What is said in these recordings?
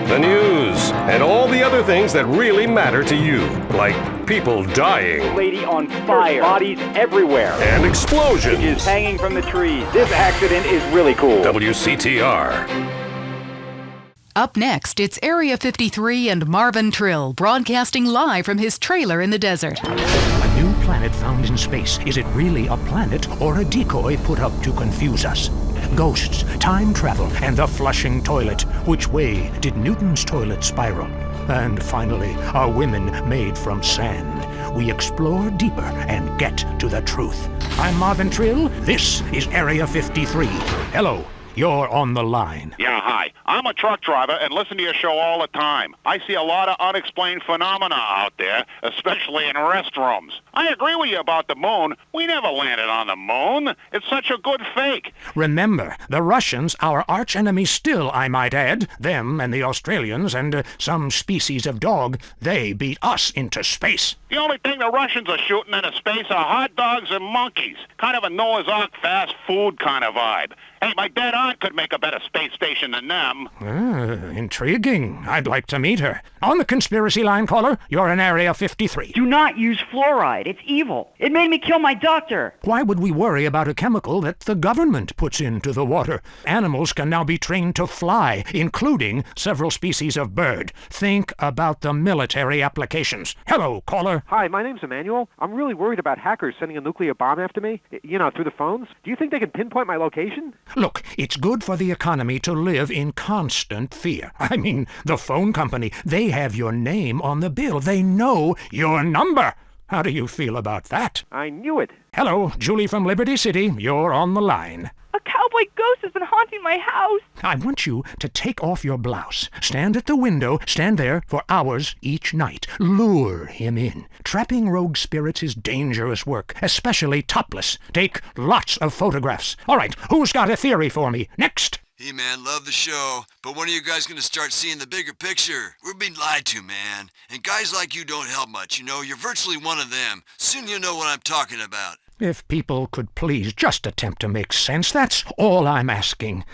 the news, and all the other things that really matter to you, like people dying, lady on fire, bodies everywhere, and explosions. Is hanging from the trees. This accident is really cool. WCTR. Up next, it's Area 53 and Marvin Trill broadcasting live from his trailer in the desert. A new planet found in space. Is it really a planet or a decoy put up to confuse us? Ghosts, time travel, and the flushing toilet. Which way did Newton's toilet spiral? And finally, are women made from sand? We explore deeper and get to the truth. I'm Marvin Trill. This is Area 53. Hello. You're on the line. Yeah, hi. I'm a truck driver and listen to your show all the time. I see a lot of unexplained phenomena out there, especially in restrooms. I agree with you about the moon. We never landed on the moon. It's such a good fake. Remember, the Russians, our archenemy still, I might add, them and the Australians and some species of dog, they beat us into space. The only thing the Russians are shooting into space are hot dogs and monkeys. Kind of a Noah's Ark fast food kind of vibe. Hey, my dead aunt could make a better space station than them. Intriguing. I'd like to meet her. On the conspiracy line, caller, you're in Area 53. Do not use fluoride. It's evil. It made me kill my doctor. Why would we worry about a chemical that the government puts into the water? Animals can now be trained to fly, including several species of bird. Think about the military applications. Hello, caller. Hi, my name's Emmanuel. I'm really worried about hackers sending a nuclear bomb after me, through the phones. Do you think they can pinpoint my location? Look, it's good for the economy to live in constant fear. I mean, the phone company, they have your name on the bill. They know your number. How do you feel about that? I knew it. Hello, Julie from Liberty City. You're on the line. A cowboy ghost has been haunting my house. I want you to take off your blouse. Stand at the window. Stand there for hours each night. Lure him in. Trapping rogue spirits is dangerous work, especially topless. Take lots of photographs. All right, who's got a theory for me? Next. Hey man, love the show, but when are you guys gonna start seeing the bigger picture? We're being lied to, man. And guys like you don't help much, you're virtually one of them. Soon you'll know what I'm talking about. If people could please just attempt to make sense, that's all I'm asking.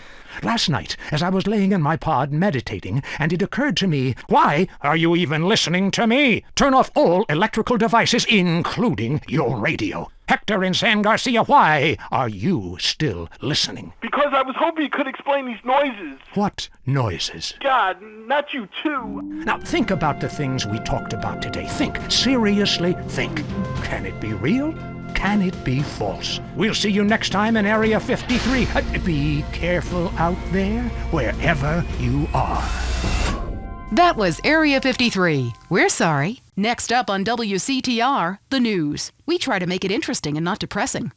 Last night, as I was laying in my pod meditating, and it occurred to me, why are you even listening to me? Turn off all electrical devices, including your radio. Hector in San Garcia, why are you still listening? Because I was hoping you could explain these noises. What noises? God, not you too. Now think about the things we talked about today. Think, seriously think. Can it be real? Can it be false? We'll see you next time in Area 53. Be careful out there, wherever you are. That was Area 53. We're sorry. Next up on WCTR, the news. We try to make it interesting and not depressing.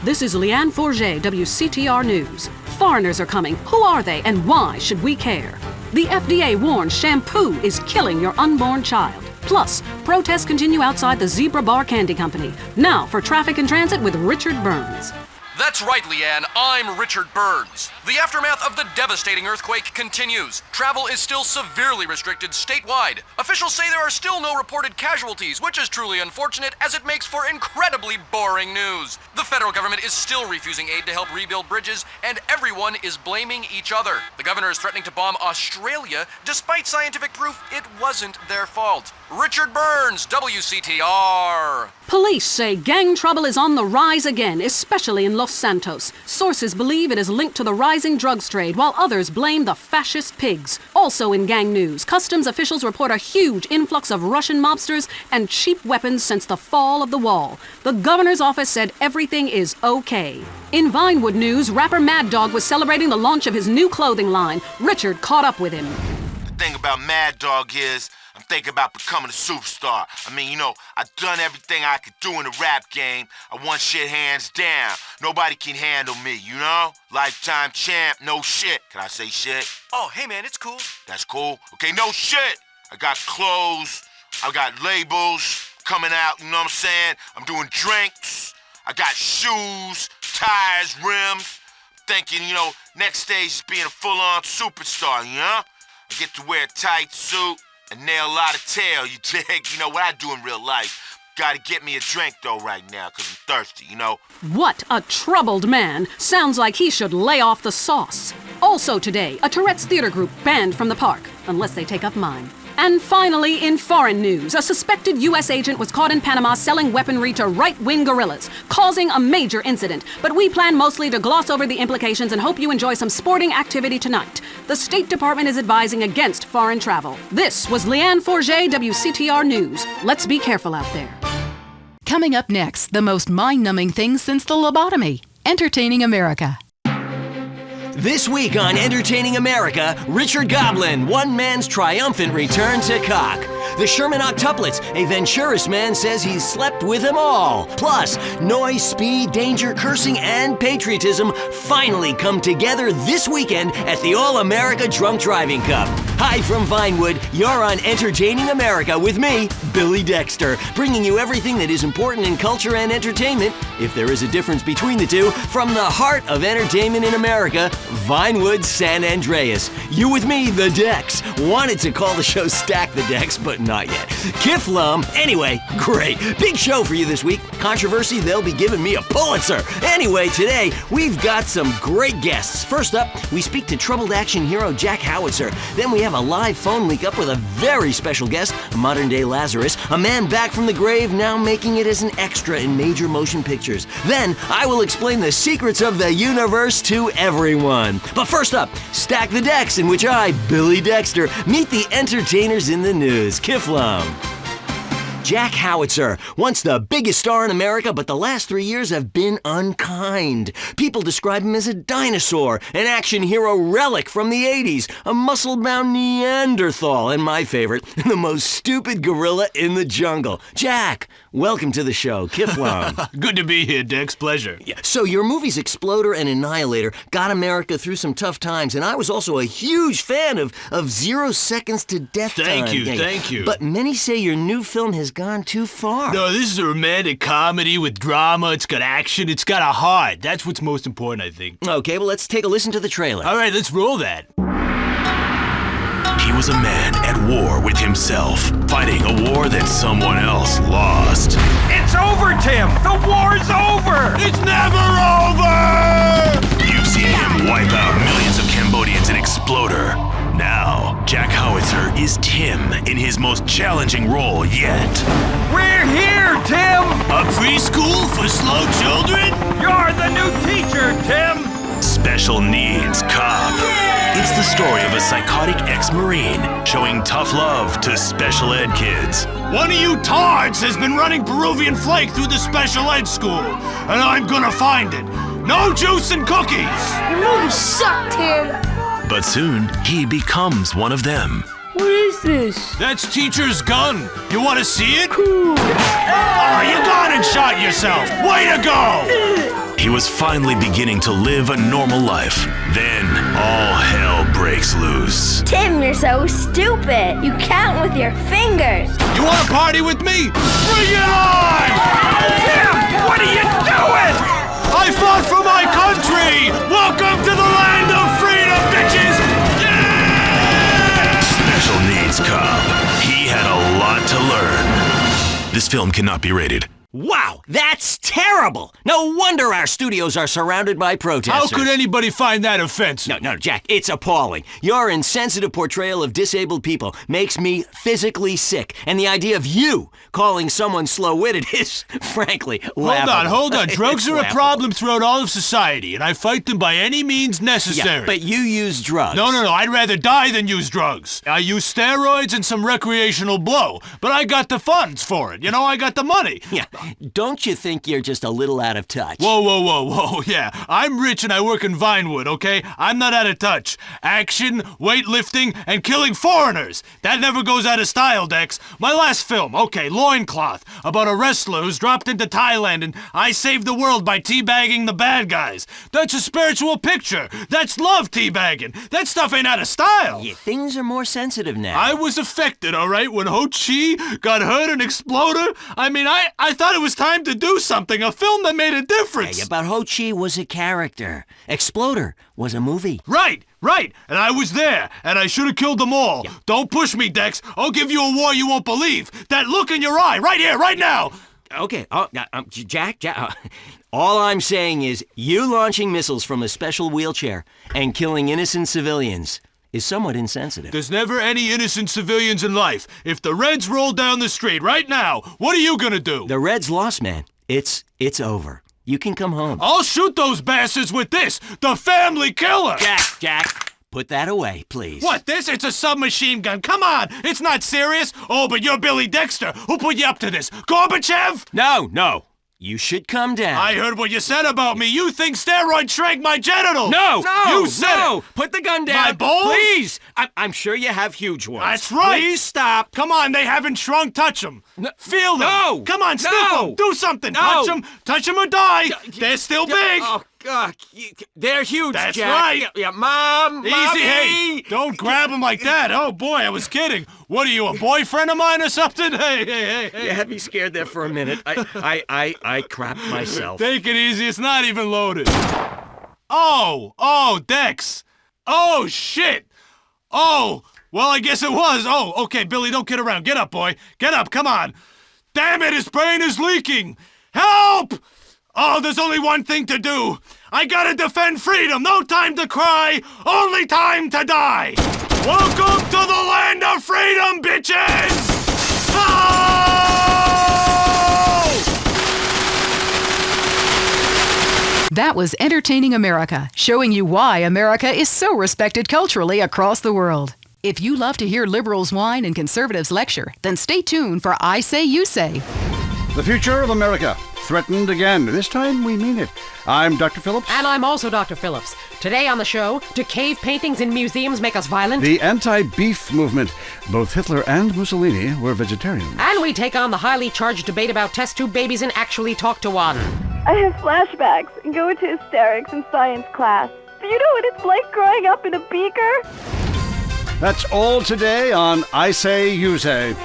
This is Leanne Forget, WCTR News. Foreigners are coming. Who are they and why should we care? The FDA warns shampoo is killing your unborn child. Plus, protests continue outside the Zebra Bar Candy Company. Now for Traffic and Transit with Richard Burns. That's right, Leanne. I'm Richard Burns. The aftermath of the devastating earthquake continues. Travel is still severely restricted statewide. Officials say there are still no reported casualties, which is truly unfortunate as it makes for incredibly boring news. The federal government is still refusing aid to help rebuild bridges, and everyone is blaming each other. The governor is threatening to bomb Australia, despite scientific proof it wasn't their fault. Richard Burns, WCTR. Police say gang trouble is on the rise again, especially in Los Santos. Sources believe it is linked to the rising drugs trade, while others blame the fascist pigs. Also in gang news, customs officials report a huge influx of Russian mobsters and cheap weapons since the fall of the wall. The governor's office said everything is okay. In Vinewood news, rapper Mad Dog was celebrating the launch of his new clothing line. Richard caught up with him. The thing about Mad Dog is, I'm thinking about becoming a superstar. I've done everything I could do in the rap game. I won shit hands down. Nobody can handle me, Lifetime champ, no shit. Can I say shit? Oh, hey man, it's cool. That's cool? Okay, no shit. I got clothes. I got labels coming out, you know what I'm saying? I'm doing drinks. I got shoes, tires, rims. Thinking, next stage is being a full-on superstar, I get to wear a tight suit and nail a lot of tail, you dig? You know what I do in real life. Gotta get me a drink, though, right now, because I'm thirsty, What a troubled man. Sounds like he should lay off the sauce. Also today, a Tourette's theater group banned from the park, unless they take up mine. And finally, in foreign news, a suspected U.S. agent was caught in Panama selling weaponry to right-wing guerrillas, causing a major incident. But we plan mostly to gloss over the implications and hope you enjoy some sporting activity tonight. The State Department is advising against foreign travel. This was Leanne Forget, WCTR News. Let's be careful out there. Coming up next, the most mind-numbing thing since the lobotomy. Entertaining America. This week on Entertaining America, Richard Goblin, one man's triumphant return to cock. The Sherman Octuplets, a Venturis man says he's slept with them all. Plus, noise, speed, danger, cursing, and patriotism finally come together this weekend at the All-America Drunk Driving Cup. Hi from Vinewood, you're on Entertaining America with me, Billy Dexter, bringing you everything that is important in culture and entertainment, if there is a difference between the two, from the heart of entertainment in America, Vinewood, San Andreas. You with me, the Dex. Wanted to call the show Stack the Dex, but not yet. Kiflum. Anyway, great. Big show for you this week. Controversy, they'll be giving me a Pulitzer. Anyway, today, we've got some great guests. First up, we speak to troubled action hero Jack Howitzer. Then we have a live phone link up with a very special guest, a modern-day Lazarus, a man back from the grave, now making it as an extra in major motion pictures. Then, I will explain the secrets of the universe to everyone. But first up, Stack the Decks, in which I, Billy Dexter, meet the entertainers in the news. Kiflum. Jack Howitzer, once the biggest star in America, but the last 3 years have been unkind. People describe him as a dinosaur, an action hero relic from the 80s, a muscle-bound Neanderthal, and my favorite, the most stupid gorilla in the jungle. Jack, welcome to the show. Kiflum. Good to be here, Dex. Pleasure. Yeah. So your movies Exploder and Annihilator got America through some tough times, and I was also a huge fan of 0 Seconds to Death Time. Thank you. But many say your new film has gone too far. No, this is a romantic comedy with drama. It's got action. It's got a heart. That's what's most important, I think. Okay, well, let's take a listen to the trailer. All right, let's roll that. He was a man at war with himself, fighting a war that someone else lost. It's over, Tim! The war's over! It's never over! You've seen him wipe out millions of Cambodians in Exploder. Now, Jack Howitzer is Tim in his most challenging role yet. We're here, Tim! A preschool for slow children? You're the new teacher, Tim! Special Needs Cop. It's the story of a psychotic ex-Marine showing tough love to special ed kids. One of you tards has been running Peruvian flake through the special ed school, and I'm gonna find it. No juice and cookies! Your movies suck, Tim! But soon, he becomes one of them. What is this? That's Teacher's gun. You want to see it? Cool. Oh, you gone and shot yourself. Way to go! He was finally beginning to live a normal life. Then, all hell breaks loose. Tim, you're so stupid. You count with your fingers. You want to party with me? Bring it on! Tim, what are you doing? I fought for my country! Welcome to the land of freedom, bitches! Yeah! Special Needs Cop. He had a lot to learn. This film cannot be rated. Wow, that's terrible! No wonder our studios are surrounded by protesters. How could anybody find that offensive? No, Jack, it's appalling. Your insensitive portrayal of disabled people makes me physically sick, and the idea of you calling someone slow-witted is, frankly, laughable. Hold on. Drugs are a problem throughout all of society, and I fight them by any means necessary. Yeah, but you use drugs. No, I'd rather die than use drugs. I use steroids and some recreational blow, but I got the funds for it. I got the money. Yeah. Don't you think you're just a little out of touch? Whoa. Yeah, I'm rich and I work in Vinewood, okay? I'm not out of touch. Action, weightlifting, and killing foreigners. That never goes out of style, Dex. My last film, okay, Loincloth, about a wrestler who's dropped into Thailand and I saved the world by teabagging the bad guys. That's a spiritual picture. That's love teabagging. That stuff ain't out of style. Yeah, things are more sensitive now. I was affected, all right, when Ho Chi got hurt in Exploder. I mean, I thought it was time to do something, a film that made a difference. Yeah, but Ho Chi was a character. Exploder was a movie. Right, and I was there, and I should have killed them all. Yeah. Don't push me, Dex. I'll give you a war you won't believe. That look in your eye, right here, right now. Okay, Jack, All I'm saying is you launching missiles from a special wheelchair and killing innocent civilians is somewhat insensitive. There's never any innocent civilians in life. If the Reds roll down the street right now, what are you gonna do? The Reds lost, man. It's over. You can come home. I'll shoot those bastards with this, the family killer! Jack, put that away, please. What, this? It's a submachine gun. Come on, it's not serious. Oh, but you're Billy Dexter. Who put you up to this? Gorbachev? No. You should come down. I heard what you said about me. You think steroids shrank my genitals. No! You said it. Put the gun down. My balls? Please! I'm sure you have huge ones. That's right. Please stop. Come on, they haven't shrunk. Touch them. Feel them. No! Come on, sniff No! them. Do something. No! Touch them or die. They're still big. Oh, God. They're huge, That's Jack. right. Yeah, Mom, Easy, Mommy. hey. Don't grab them like that. Oh, boy, I was kidding. What are you, a boyfriend of mine or something? Hey. You had me scared there for a minute. I crapped myself. Take it easy. It's not even loaded. Oh, Dex. Oh, shit. Oh, well, I guess it was. Oh, okay, Billy, don't kid around. Get up, boy. Get up, come on. Damn it, his brain is leaking. Help! Oh, there's only one thing to do. I gotta defend freedom. No time to cry. Only time to die. Welcome to the land of freedom, bitches! Oh! That was Entertaining America, showing you why America is so respected culturally across the world. If you love to hear liberals whine and conservatives lecture, then stay tuned for I Say, You Say. The future of America, threatened again. This time we mean it. I'm Dr. Phillips. And I'm also Dr. Phillips. Today on the show, do cave paintings in museums make us violent? The anti-beef movement. Both Hitler and Mussolini were vegetarians. And we take on the highly charged debate about test tube babies and actually talk to one. I have flashbacks and go into hysterics in science class. Do you know what it's like growing up in a beaker? That's all today on I Say, You Say.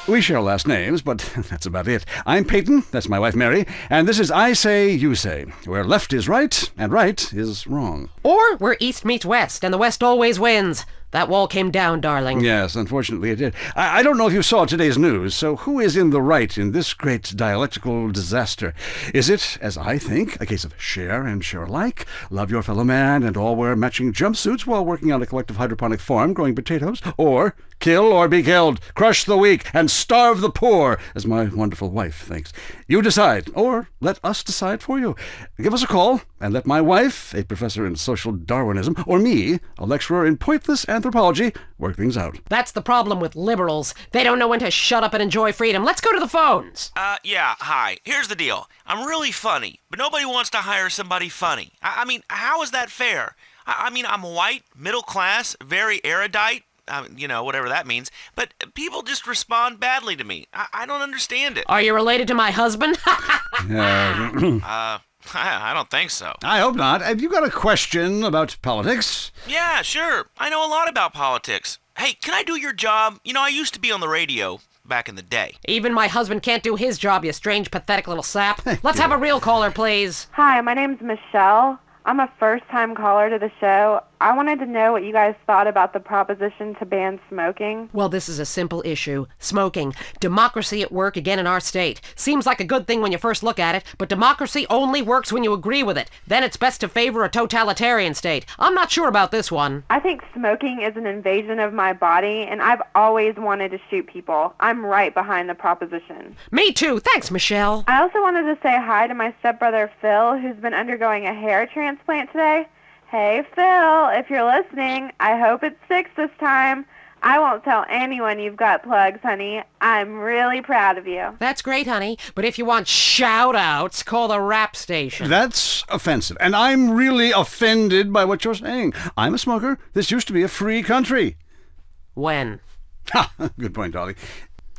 We share last names, but that's about it. I'm Peyton, that's my wife Mary, and this is I Say, You Say, where left is right and right is wrong. Or where East meets West, and the West always wins. That wall came down, darling. Yes, unfortunately it did. I don't know if you saw today's news, so who is in the right in this great dialectical disaster? Is it, as I think, a case of share and share alike, love your fellow man, and all wear matching jumpsuits while working on a collective hydroponic farm growing potatoes? Or kill or be killed, crush the weak, and starve the poor, as my wonderful wife thinks? You decide, or let us decide for you. Give us a call, and let my wife, a professor in social Darwinism, or me, a lecturer in pointless anthropology, work things out. That's the problem with liberals. They don't know when to shut up and enjoy freedom. Let's go to the phones. Yeah, hi. Here's the deal. I'm really funny, but nobody wants to hire somebody funny. I mean, how is that fair? I mean, I'm white, middle class, very erudite, whatever that means, but people just respond badly to me. I don't understand it. Are you related to my husband? I don't think so. I hope not. Have you got a question about politics? Yeah, sure. I know a lot about politics. Hey, can I do your job? I used to be on the radio back in the day. Even my husband can't do his job, you strange, pathetic little sap. Let's have a real caller, please. Hi, my name's Michelle. I'm a first-time caller to the show. I wanted to know what you guys thought about the proposition to ban smoking. Well, this is a simple issue. Smoking. Democracy at work again in our state. Seems like a good thing when you first look at it, but democracy only works when you agree with it. Then it's best to favor a totalitarian state. I'm not sure about this one. I think smoking is an invasion of my body, and I've always wanted to shoot people. I'm right behind the proposition. Me too. Thanks, Michelle. I also wanted to say hi to my stepbrother Phil, who's been undergoing a hair transplant today. Hey, Phil, if you're listening, I hope it's 6 this time. I won't tell anyone you've got plugs, honey. I'm really proud of you. That's great, honey. But if you want shout-outs, call the rap station. That's offensive, and I'm really offended by what you're saying. I'm a smoker. This used to be a free country. When? Ha! Good point, Dolly.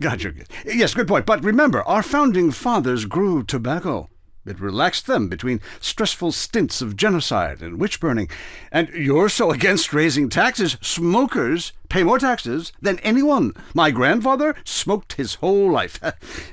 God, you're good. Yes, good point. But remember, our founding fathers grew tobacco. It relaxed them between stressful stints of genocide and witch-burning. And you're so against raising taxes, smokers pay more taxes than anyone. My grandfather smoked his whole life,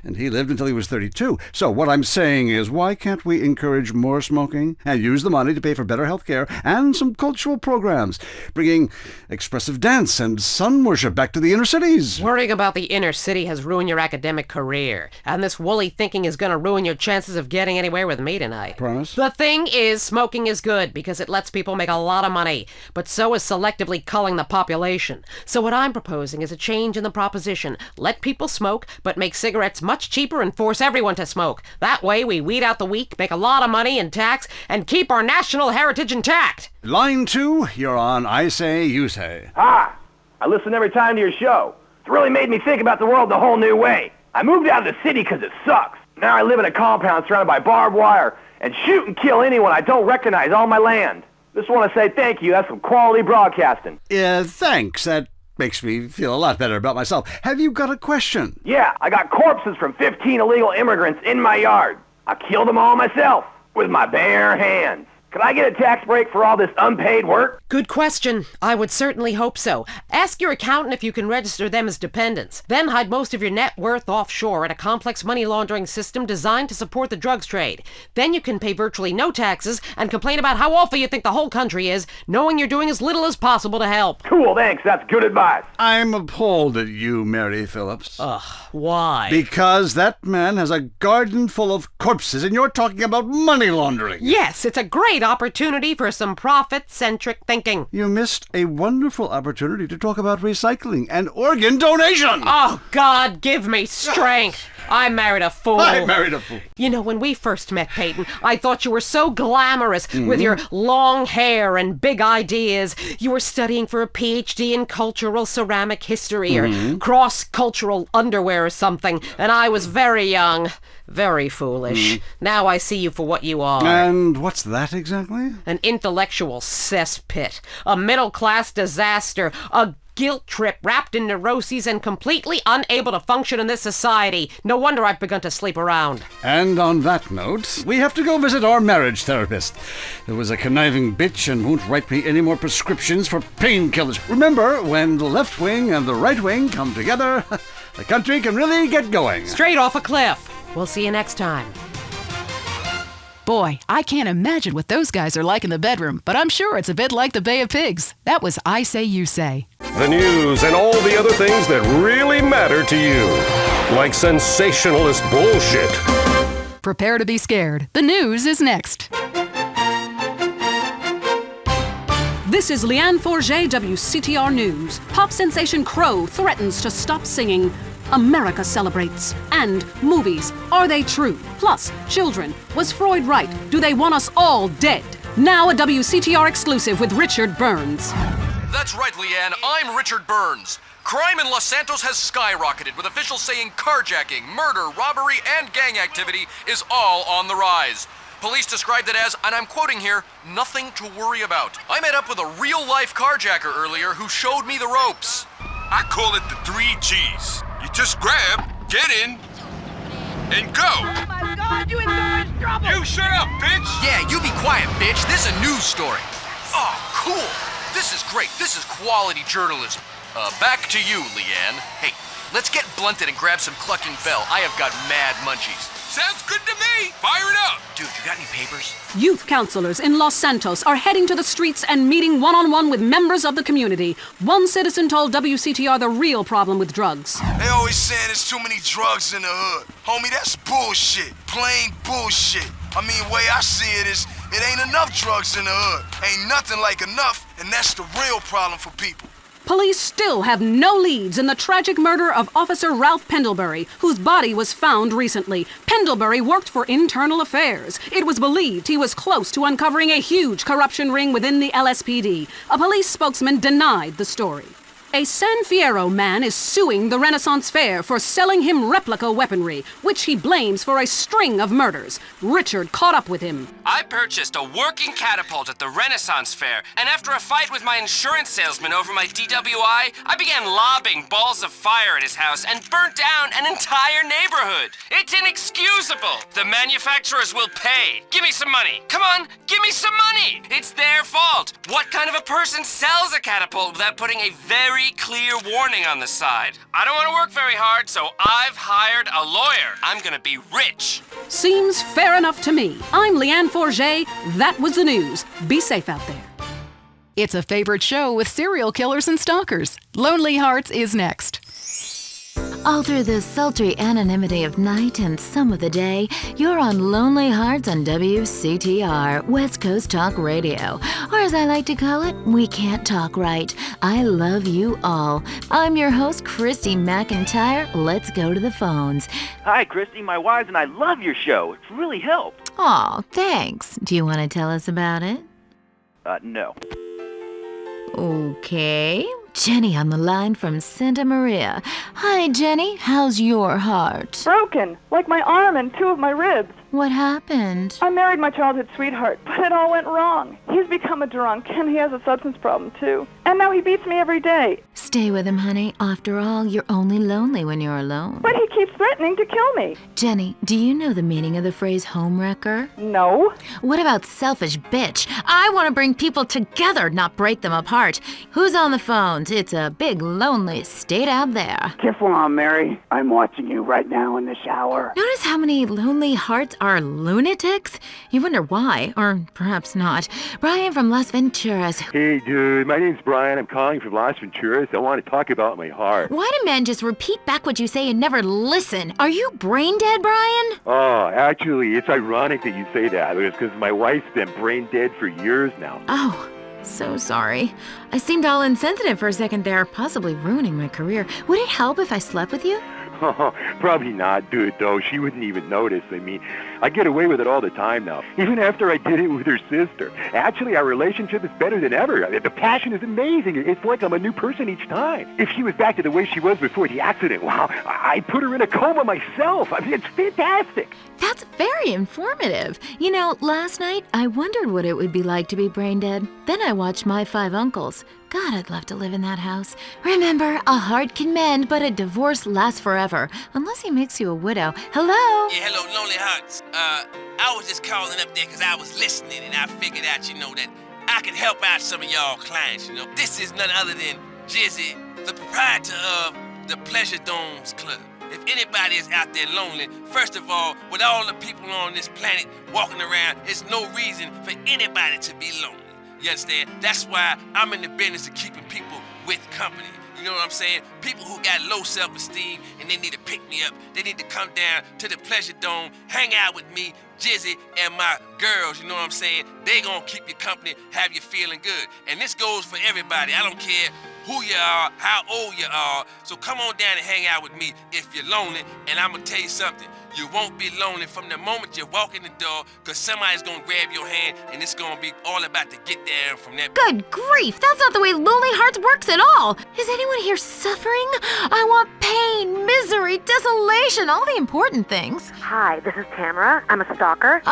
and he lived until he was 32. So what I'm saying is, why can't we encourage more smoking and use the money to pay for better health care and some cultural programs, bringing expressive dance and sun worship back to the inner cities? Worrying about the inner city has ruined your academic career, and this woolly thinking is going to ruin your chances of getting anywhere with me tonight. Promise? The thing is, smoking is good because it lets people make a lot of money, but so is selectively culling the population. So what I'm proposing is a change in the proposition. Let people smoke, but make cigarettes much cheaper and force everyone to smoke. That way we weed out the weak, make a lot of money in tax, and keep our national heritage intact. Line 2, you're on I Say, You Say. Hi! I listen every time to your show. It's really made me think about the world in a whole new way. I moved out of the city because it sucks. Now I live in a compound surrounded by barbed wire and shoot and kill anyone I don't recognize on my land. Just want to say thank you. That's some quality broadcasting. Thanks. That makes me feel a lot better about myself. Have you got a question? Yeah, I got corpses from 15 illegal immigrants in my yard. I killed them all myself with my bare hands. Can I get a tax break for all this unpaid work? Good question. I would certainly hope so. Ask your accountant if you can register them as dependents. Then hide most of your net worth offshore in a complex money laundering system designed to support the drugs trade. Then you can pay virtually no taxes and complain about how awful you think the whole country is, knowing you're doing as little as possible to help. Cool, thanks. That's good advice. I'm appalled at you, Mary Phillips. Why? Because that man has a garden full of corpses and you're talking about money laundering. Yes, it's a great opportunity for some profit-centric thinking. You missed a wonderful opportunity to talk about recycling and organ donation. Oh, God, give me strength. I married a fool. I married a fool. You know, when we first met, Peyton, I thought you were so glamorous with your long hair and big ideas. You were studying for a PhD in cultural ceramic history or cross-cultural underwear or something, and I was very young. Very foolish. Now I see you for what you are. And what's that exactly? An intellectual cesspit. A middle-class disaster. A guilt trip wrapped in neuroses and completely unable to function in this society. No wonder I've begun to sleep around. And on that note, we have to go visit our marriage therapist. There was a conniving bitch and won't write me any more prescriptions for painkillers. Remember, when the left wing and the right wing come together, the country can really get going. Straight off a cliff. We'll see you next time. Boy, I can't imagine what those guys are like in the bedroom, but I'm sure it's a bit like the Bay of Pigs. That was I Say, You Say. The news and all the other things that really matter to you. Like sensationalist bullshit. Prepare to be scared. The news is next. This is Leanne Forget, WCTR News. Pop sensation Crow threatens to stop singing. America celebrates. And movies. Are they true? Plus, children. Was Freud right? Do they want us all dead? Now a WCTR exclusive with Richard Burns. That's right, Leanne. I'm Richard Burns. Crime in Los Santos has skyrocketed, with officials saying carjacking, murder, robbery, and gang activity is all on the rise. Police described it as, and I'm quoting here, nothing to worry about. I met up with a real-life carjacker earlier who showed me the ropes. I call it the 3 G's. You just grab, get in, and go. Oh my God, you in so much trouble! You shut up, bitch! Yeah, you be quiet, bitch. This is a news story. Oh, cool. This is great. This is quality journalism. Back to you, Leanne. Hey, let's get blunted and grab some clucking bell. I have got mad munchies. Sounds good to me. Fire it up. Dude, you got any papers? Youth counselors in Los Santos are heading to the streets and meeting one-on-one with members of the community. One citizen told WCTR the real problem with drugs. They always saying there's too many drugs in the hood. Homie, that's bullshit. Plain bullshit. I mean, the way I see it is, it ain't enough drugs in the hood. Ain't nothing like enough, and that's the real problem for people. Police still have no leads in the tragic murder of Officer Ralph Pendlebury, whose body was found recently. Pendlebury worked for Internal Affairs. It was believed he was close to uncovering a huge corruption ring within the LSPD. A police spokesman denied the story. A San Fierro man is suing the Renaissance Fair for selling him replica weaponry, which he blames for a string of murders. Richard caught up with him. I purchased a working catapult at the Renaissance Fair, and after a fight with my insurance salesman over my DWI, I began lobbing balls of fire at his house and burnt down an entire neighborhood. It's inexcusable. The manufacturers will pay. Give me some money. Come on, give me some money. It's their fault. What kind of a person sells a catapult without putting a very very clear warning on the side. I don't want to work very hard, so I've hired a lawyer. I'm gonna be rich. Seems fair enough to me. I'm Leanne Forget. That was the news. Be safe out there. It's a favorite show with serial killers and stalkers. Lonely Hearts is next. All through the sultry anonymity of night and some of the day, you're on Lonely Hearts on WCTR, West Coast Talk Radio. Or as I like to call it, We Can't Talk Right. I love you all. I'm your host, Christy McIntyre. Let's go to the phones. Hi, Christy. My wives and I love your show. It's really helped. Aw, thanks. Do you want to tell us about it? No. Okay. Jenny on the line from Santa Maria. Hi, Jenny. How's your heart? Broken, like my arm and two of my ribs. What happened? I married my childhood sweetheart, but it all went wrong. He's become a drunk, and he has a substance problem, too. And now he beats me every day. Stay with him, honey. After all, you're only lonely when you're alone. But he keeps threatening to kill me. Jenny, do you know the meaning of the phrase homewrecker? No. What about selfish bitch? I want to bring people together, not break them apart. Who's on the phones? It's a big, lonely state out there. Teflon, Mary. I'm watching you right now in the shower. Notice how many lonely hearts are lunatics? You wonder why, or perhaps not. Brian from Las Venturas. Hey, dude. My name's Brian. I'm calling from Las Venturas. I want to talk about my heart. Why do men just repeat back what you say and never listen? Are you brain dead, Brian? Oh, actually, it's ironic that you say that. It's because my wife's been brain dead for years now. Oh, so sorry. I seemed all insensitive for a second there, possibly ruining my career. Would it help if I slept with you? Probably not, dude, though. She wouldn't even notice. I mean, I get away with it all the time now, even after I did it with her sister. Actually, our relationship is better than ever. I mean, the passion is amazing. It's like I'm a new person each time. If she was back to the way she was before the accident, wow, I'd put her in a coma myself. I mean, it's fantastic. That's very informative. You know, last night I wondered what it would be like to be brain dead. Then I watched My Five Uncles. God, I'd love to live in that house. Remember, a heart can mend, but a divorce lasts forever. Unless he makes you a widow. Hello? Yeah, hello, Lonely Hearts. I was just calling up there because I was listening and I figured out, that I could help out some of y'all clients, This is none other than Jizzy, the proprietor of the Pleasure Domes Club. If anybody is out there lonely, first of all, with all the people on this planet walking around, there's no reason for anybody to be lonely. You understand? That's why I'm in the business of keeping people with company. You know what I'm saying? People who got low self-esteem and they need to pick me up. They need to come down to the Pleasure Dome, hang out with me, Jizzy, and my girls, you know what I'm saying? They gonna keep you company, have you feeling good. And this goes for everybody. I don't care who you are, how old you are. So come on down and hang out with me if you're lonely. And I'm gonna tell you something. You won't be lonely from the moment you walk in the door, because somebody's going to grab your hand, and it's going to be all about to get there from that. Good grief, that's not the way Lonely Hearts works at all. Is anyone here suffering? I want pain, misery, desolation, all the important things. Hi, this is Tamara. I'm a stalker.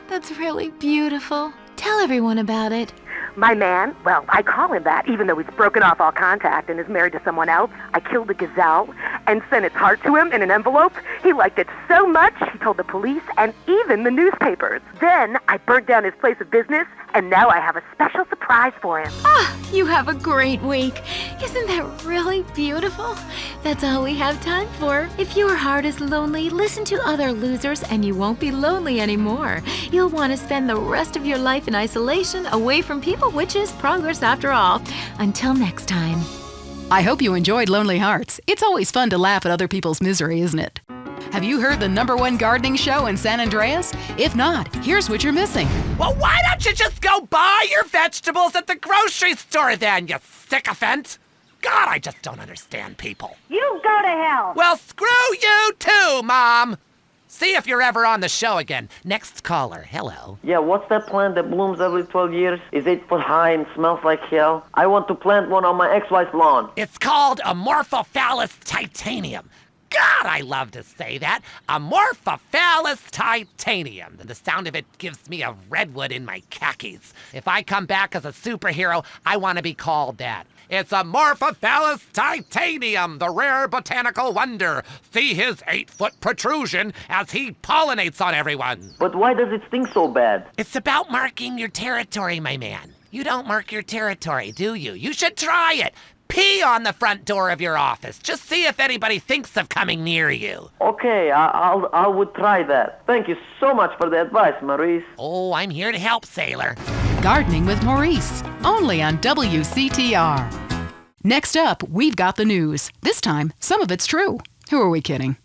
That's really beautiful. Tell everyone about it. My man, well, I call him that, even though he's broken off all contact and is married to someone else. I killed a gazelle and sent its heart to him in an envelope. He liked it so much, he told the police and even the newspapers. Then I burnt down his place of business, and now I have a special surprise for him. You have a great week. Isn't that really beautiful? That's all we have time for. If your heart is lonely, listen to other losers and you won't be lonely anymore. You'll want to spend the rest of your life in isolation, away from people, which is progress after all. Until next time. I hope you enjoyed Lonely Hearts. It's always fun to laugh at other people's misery, isn't it? Have you heard the #1 gardening show in San Andreas? If not, here's what you're missing. Well, why don't you just go buy your vegetables at the grocery store then, you sycophant? God, I just don't understand people. You go to hell. Well, screw you too, Mom. See if you're ever on the show again. Next caller, hello. Yeah, what's that plant that blooms every 12 years? Is 8 foot high and smells like hell? I want to plant one on my ex-wife's lawn. It's called Amorphophallus titanium. God, I love to say that. Amorphophallus titanium. The sound of it gives me a redwood in my khakis. If I come back as a superhero, I want to be called that. It's Amorphophallus titanium, the rare botanical wonder. See his 8-foot protrusion as he pollinates on everyone. But why does it stink so bad? It's about marking your territory, my man. You don't mark your territory, do you? You should try it. pee on the front door of your office. Just see if anybody thinks of coming near you. Okay, I would try that. Thank you so much for the advice, Maurice. Oh, I'm here to help, sailor. Gardening with Maurice, only on WCTR. Next up, we've got the news. This time, some of it's true. Who are we kidding?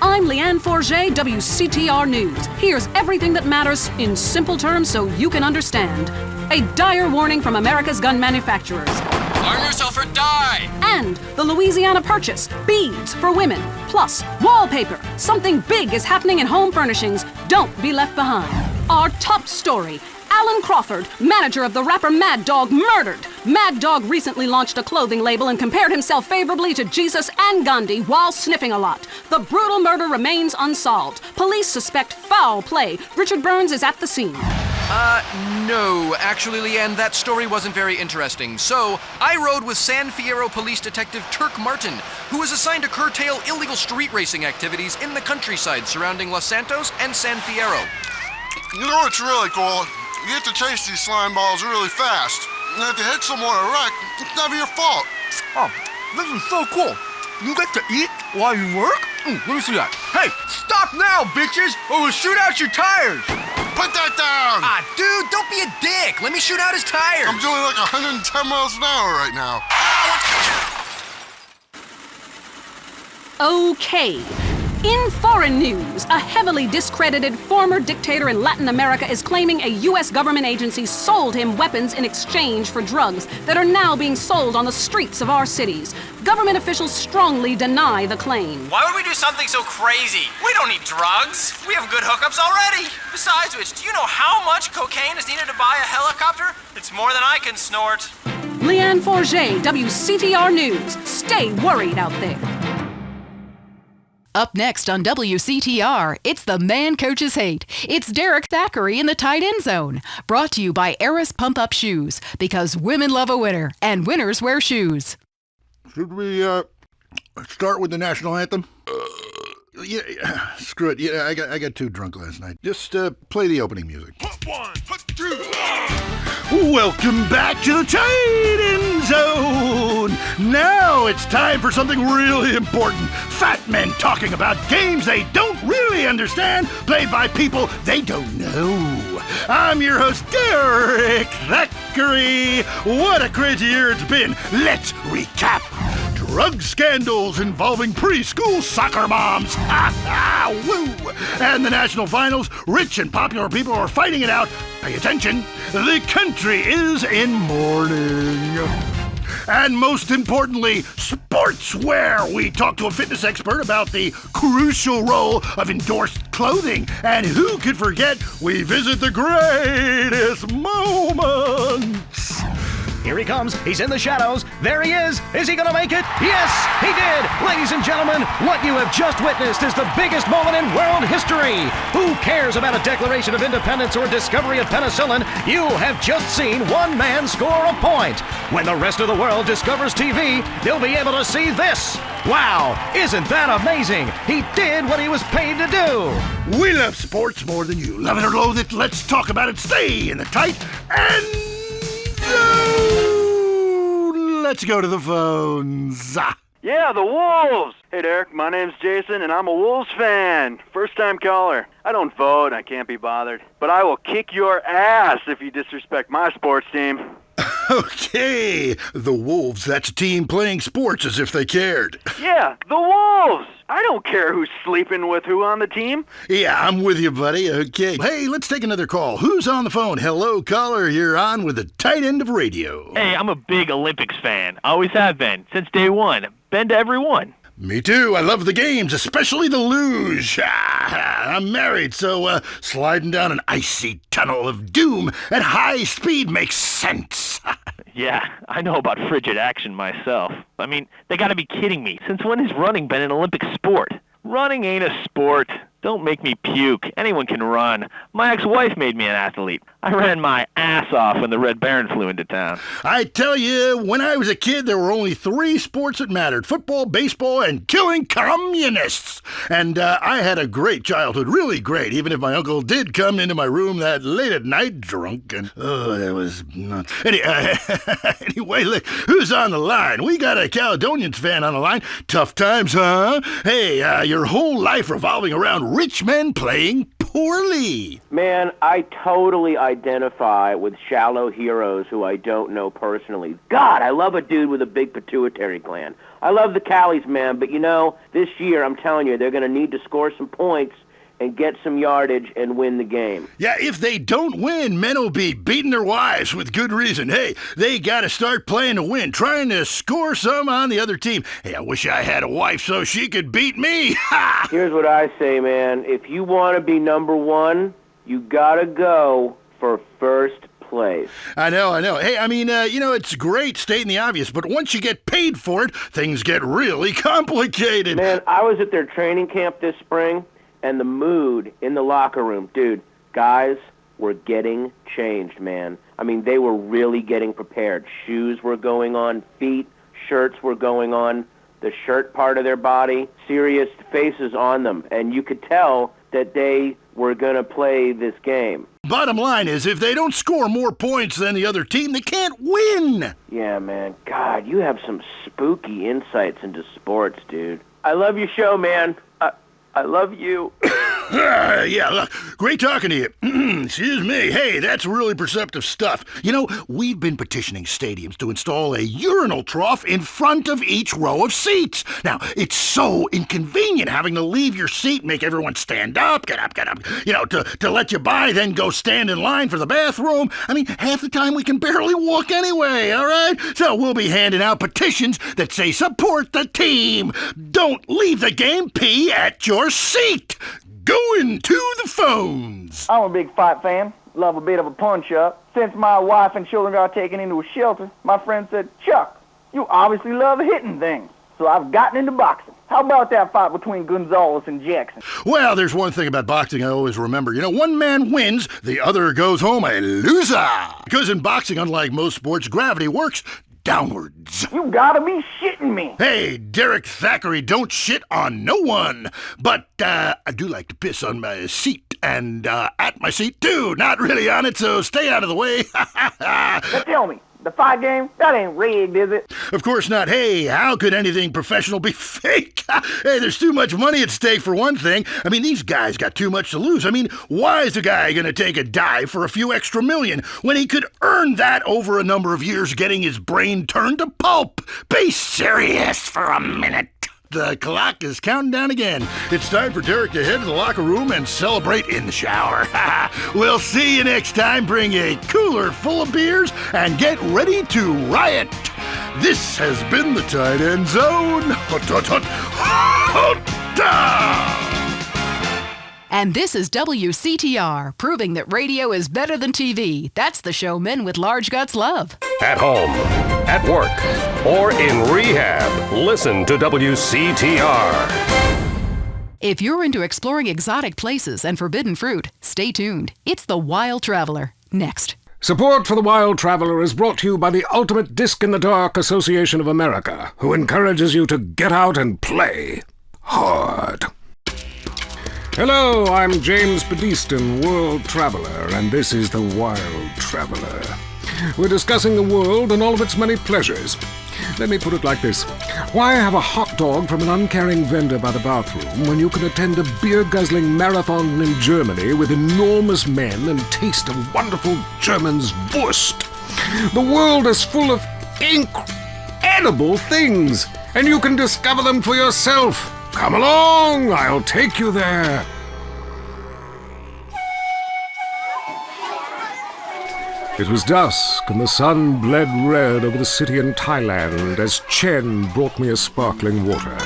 I'm Leanne Forget, WCTR News. Here's everything that matters in simple terms so you can understand. A dire warning from America's gun manufacturers. Arm yourself or die! And the Louisiana Purchase, beads for women. Plus, wallpaper. Something big is happening in home furnishings. Don't be left behind. Our top story. Alan Crawford, manager of the rapper Mad Dog, murdered. Mad Dog recently launched a clothing label and compared himself favorably to Jesus and Gandhi while sniffing a lot. The brutal murder remains unsolved. Police suspect foul play. Richard Burns is at the scene. No. Actually, Leanne, that story wasn't very interesting. So, I rode with San Fierro Police Detective Turk Martin, who was assigned to curtail illegal street racing activities in the countryside surrounding Los Santos and San Fierro. You know what's really cool? You get to chase these slime balls really fast. And if you hit someone or wreck, it's never your fault. Oh, this is so cool. You get to eat while you work? Let me see that. Hey, stop now, bitches, or we'll shoot out your tires. Put that down! Ah, dude, don't be a dick. Let me shoot out his tires. I'm doing like 110 miles an hour right now. Okay. In foreign news, a heavily discredited former dictator in Latin America is claiming a U.S. government agency sold him weapons in exchange for drugs that are now being sold on the streets of our cities. Government officials strongly deny the claim. Why would we do something so crazy? We don't need drugs. We have good hookups already. Besides which, do you know how much cocaine is needed to buy a helicopter? It's more than I can snort. Leanne Forget, WCTR News. Stay worried out there. Up next on WCTR, it's the man coaches hate. It's Derek Thackeray in the tight end zone. Brought to you by Eris Pump Up Shoes, because women love a winner, and winners wear shoes. Should we start with the national anthem? Yeah, screw it. Yeah, I got too drunk last night. Just play the opening music. Put one, put two. Welcome back to the tight end zone. Now it's time for something really important. Fat men talking about games they don't really understand, played by people they don't know. I'm your host, Derek Thackeray. What a crazy year it's been. Let's recap. Drug scandals involving preschool soccer moms. Ha ha, woo! And the national finals, rich and popular people are fighting it out. Pay attention, the country is in mourning. And most importantly, sportswear. We talk to a fitness expert about the crucial role of endorsed clothing. And who could forget, we visit the greatest moments. Here he comes. He's in the shadows. There he is. Is he going to make it? Yes, he did. Ladies and gentlemen, what you have just witnessed is the biggest moment in world history. Who cares about a Declaration of Independence or discovery of penicillin? You have just seen one man score a point. When the rest of the world discovers TV, they'll be able to see this. Wow, isn't that amazing? He did what he was paid to do. We love sports more than you. Love it or loathe it, let's talk about it. Stay in the tight and... let's go to the phones. Yeah, the Wolves! Hey, Derek, my name's Jason, and I'm a Wolves fan. First-time caller. I don't vote, I can't be bothered. But I will kick your ass if you disrespect my sports team. Okay, the Wolves, that's a team playing sports as if they cared. Yeah, the Wolves! I don't care who's sleeping with who on the team. Yeah, I'm with you, buddy. Okay. Hey, let's take another call. Who's on the phone? Hello, caller. You're on with the tight end of radio. Hey, I'm a big Olympics fan. Always have been. Since day one. Been to every one. Me too. I love the games, especially the luge. I'm married, so sliding down an icy tunnel of doom at high speed makes sense. Yeah, I know about frigid action myself. I mean, they gotta be kidding me. Since when has running been an Olympic sport? Running ain't a sport. Don't make me puke. Anyone can run. My ex-wife made me an athlete. I ran my ass off when the Red Baron flew into town. I tell you, when I was a kid, there were only 3 sports that mattered: football, baseball, and killing communists. And I had a great childhood, really great, even if my uncle did come into my room that late at night drunk, and that was nuts. Anyway, look, who's on the line? We got a Caledonians fan on the line. Tough times, huh? Hey, your whole life revolving around rich men playing poorly. Man, I totally identify with shallow heroes who I don't know personally. God, I love a dude with a big pituitary gland. I love the Callies, man, but you know, this year, I'm telling you, they're going to need to score some points and get some yardage and win the game. Yeah, if they don't win, men will be beating their wives with good reason. Hey, they got to start playing to win, trying to score some on the other team. Hey, I wish I had a wife so she could beat me. Ha! Here's what I say, man. If you want to be number 1, you got to go for first place. I know. Hey, I mean, it's great stating the obvious, but once you get paid for it, things get really complicated. Man, I was at their training camp this spring, and the mood in the locker room, dude, guys were getting changed, man. I mean, they were really getting prepared. Shoes were going on, feet, shirts were going on, the shirt part of their body, serious faces on them, and you could tell that they were going to play this game. Bottom line is, if they don't score more points than the other team, they can't win. Yeah, man. God, you have some spooky insights into sports, dude. I love your show, man. I love you. Yeah, look, great talking to you. Excuse me. Hey, that's really perceptive stuff. You know, we've been petitioning stadiums to install a urinal trough in front of each row of seats. Now, it's so inconvenient having to leave your seat, make everyone stand up, get up, to let you by, then go stand in line for the bathroom. I mean, half the time we can barely walk anyway, all right? So we'll be handing out petitions that say support the team. Don't leave the game, pee at your seat. Going to the phones. I'm a big fight fan. Love a bit of a punch-up. Since my wife and children got taken into a shelter, my friend said, Chuck, you obviously love hitting things. So I've gotten into boxing. How about that fight between Gonzalez and Jackson? Well, there's one thing about boxing I always remember. You know, one man wins, the other goes home a loser. Because in boxing, unlike most sports, gravity works downwards. You gotta be shitting me. Hey, Derek Thackeray, don't shit on no one. But I do like to piss on my seat and at my seat too. Not really on it, so stay out of the way. Now tell me, the fight game, that ain't rigged, is it? Of course not. Hey, how could anything professional be fake? Hey, there's too much money at stake for one thing. I mean, these guys got too much to lose. I mean, why is a guy gonna take a dive for a few extra million when he could earn that over a number of years getting his brain turned to pulp? Be serious for a minute. The clock is counting down again. It's time for Derek to head to the locker room and celebrate in the shower. We'll see you next time. Bring a cooler full of beers and get ready to riot. This has been the Tight End Zone. And this is WCTR, proving that radio is better than TV. That's the show men with large guts love. At home, at work, or in rehab, listen to WCTR. If you're into exploring exotic places and forbidden fruit, stay tuned. It's The Wild Traveler. Next. Support for The Wild Traveler is brought to you by the Ultimate Disc in the Dark Association of America, who encourages you to get out and play hard. Hello, I'm James Bedeston, World Traveler, and this is The Wild Traveler. We're discussing the world and all of its many pleasures. Let me put it like this. Why have a hot dog from an uncaring vendor by the bathroom when you can attend a beer-guzzling marathon in Germany with enormous men and taste a wonderful German's Wurst? The world is full of incredible things, and you can discover them for yourself. Come along, I'll take you there. It was dusk, and the sun bled red over the city in Thailand as Chen brought me a sparkling water.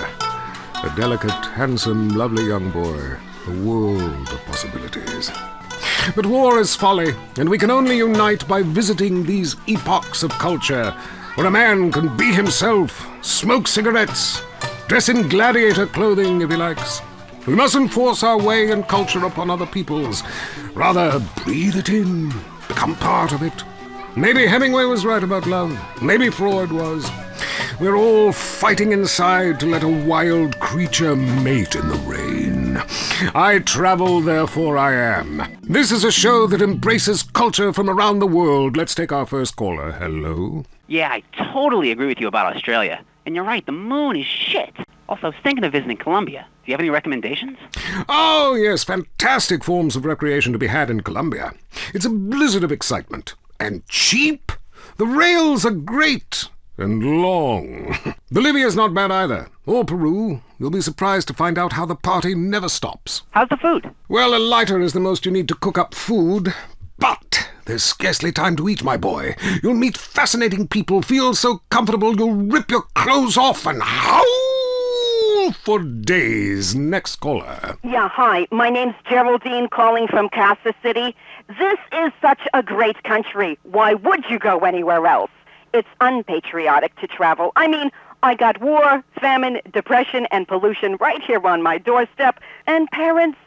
A delicate, handsome, lovely young boy. A world of possibilities. But war is folly, and we can only unite by visiting these epochs of culture, where a man can be himself, smoke cigarettes, dress in gladiator clothing if he likes, We mustn't force our way and culture upon other people's. Rather, breathe it in, become part of it. Maybe Hemingway was right about love. Maybe Freud was. We're all fighting inside to let a wild creature mate in the rain. I travel, therefore I am. This is a show that embraces culture from around the world. Let's take our first caller. Hello? Yeah, I totally agree with you about Australia. And you're right, the moon is shit. Also, I was thinking of visiting Colombia. Do you have any recommendations? Oh, yes, fantastic forms of recreation to be had in Colombia. It's a blizzard of excitement. And cheap. The rails are great. And long. Bolivia's not bad either. Or Peru. You'll be surprised to find out how the party never stops. How's the food? Well, a lighter is the most you need to cook up food. But there's scarcely time to eat, my boy. You'll meet fascinating people, feel so comfortable you'll rip your clothes off and howl for days. Next caller. Yeah, hi. My name's Geraldine, calling from Kansas City. This is such a great country. Why would you go anywhere else? It's unpatriotic to travel. I mean, I got war, famine, depression, and pollution right here on my doorstep. And parents,